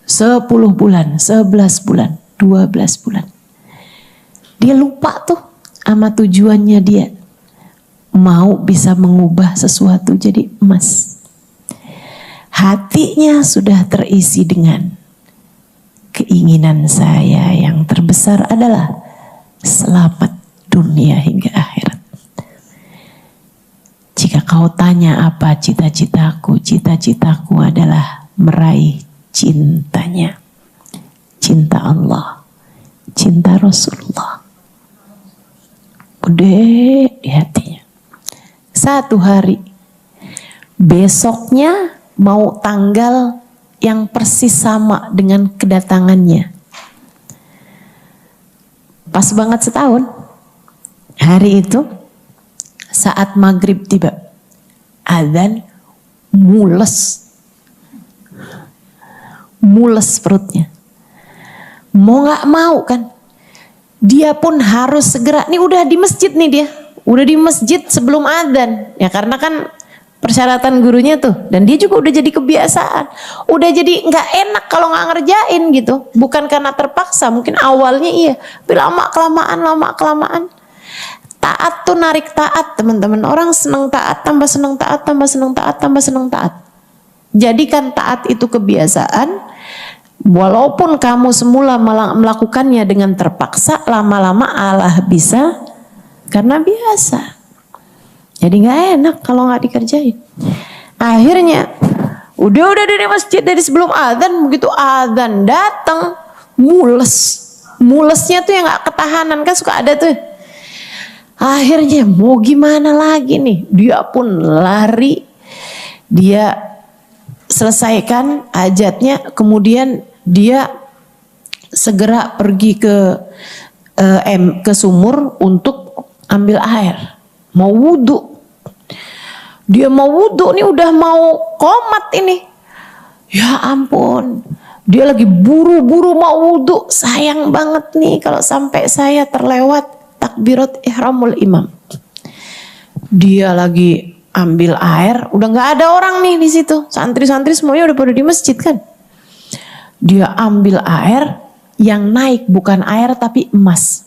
10 bulan, 11 bulan, 12 bulan. Dia lupa tuh sama tujuannya dia. Mau bisa mengubah sesuatu jadi emas. Hatinya sudah terisi dengan keinginan saya yang terbesar adalah selamat dunia hingga akhirat. Jika kau tanya apa cita-citaku, cita-citaku adalah meraih cintanya. Cinta Allah, cinta Rasulullah. Udah di hatinya. Satu hari, besoknya mau tanggal yang persis sama dengan kedatangannya. Pas banget setahun. Hari itu, saat maghrib tiba, adzan, mules perutnya. Mau gak mau kan, dia pun harus segera, nih udah di masjid nih dia. Udah di masjid sebelum adzan, ya karena kan persyaratan gurunya tuh, dan dia juga udah jadi kebiasaan, udah jadi nggak enak kalau nggak ngerjain gitu, bukan karena terpaksa, mungkin awalnya iya, tapi lama kelamaan, taat tuh narik taat teman-teman, orang seneng taat, tambah seneng taat, tambah seneng taat, tambah seneng taat, jadikan taat itu kebiasaan, walaupun kamu semula melakukannya dengan terpaksa, lama-lama Allah bisa. Karena biasa. Jadi gak enak kalau gak dikerjain. Akhirnya udah dari masjid dari sebelum adzan, begitu adzan datang mulesnya tuh yang gak ketahanan, kan suka ada tuh. Akhirnya mau gimana lagi nih, dia pun lari, dia selesaikan hajatnya, kemudian dia segera pergi ke sumur untuk ambil air, mau wudhu. Dia mau wudhu nih, udah mau qomat ini. Ya ampun, dia lagi buru-buru mau wudhu. Sayang banget nih kalau sampai saya terlewat takbirat ihramul imam. Dia lagi ambil air, udah nggak ada orang nih di situ. Santri-santri semuanya udah pada di masjid kan. Dia ambil air, yang naik bukan air tapi emas.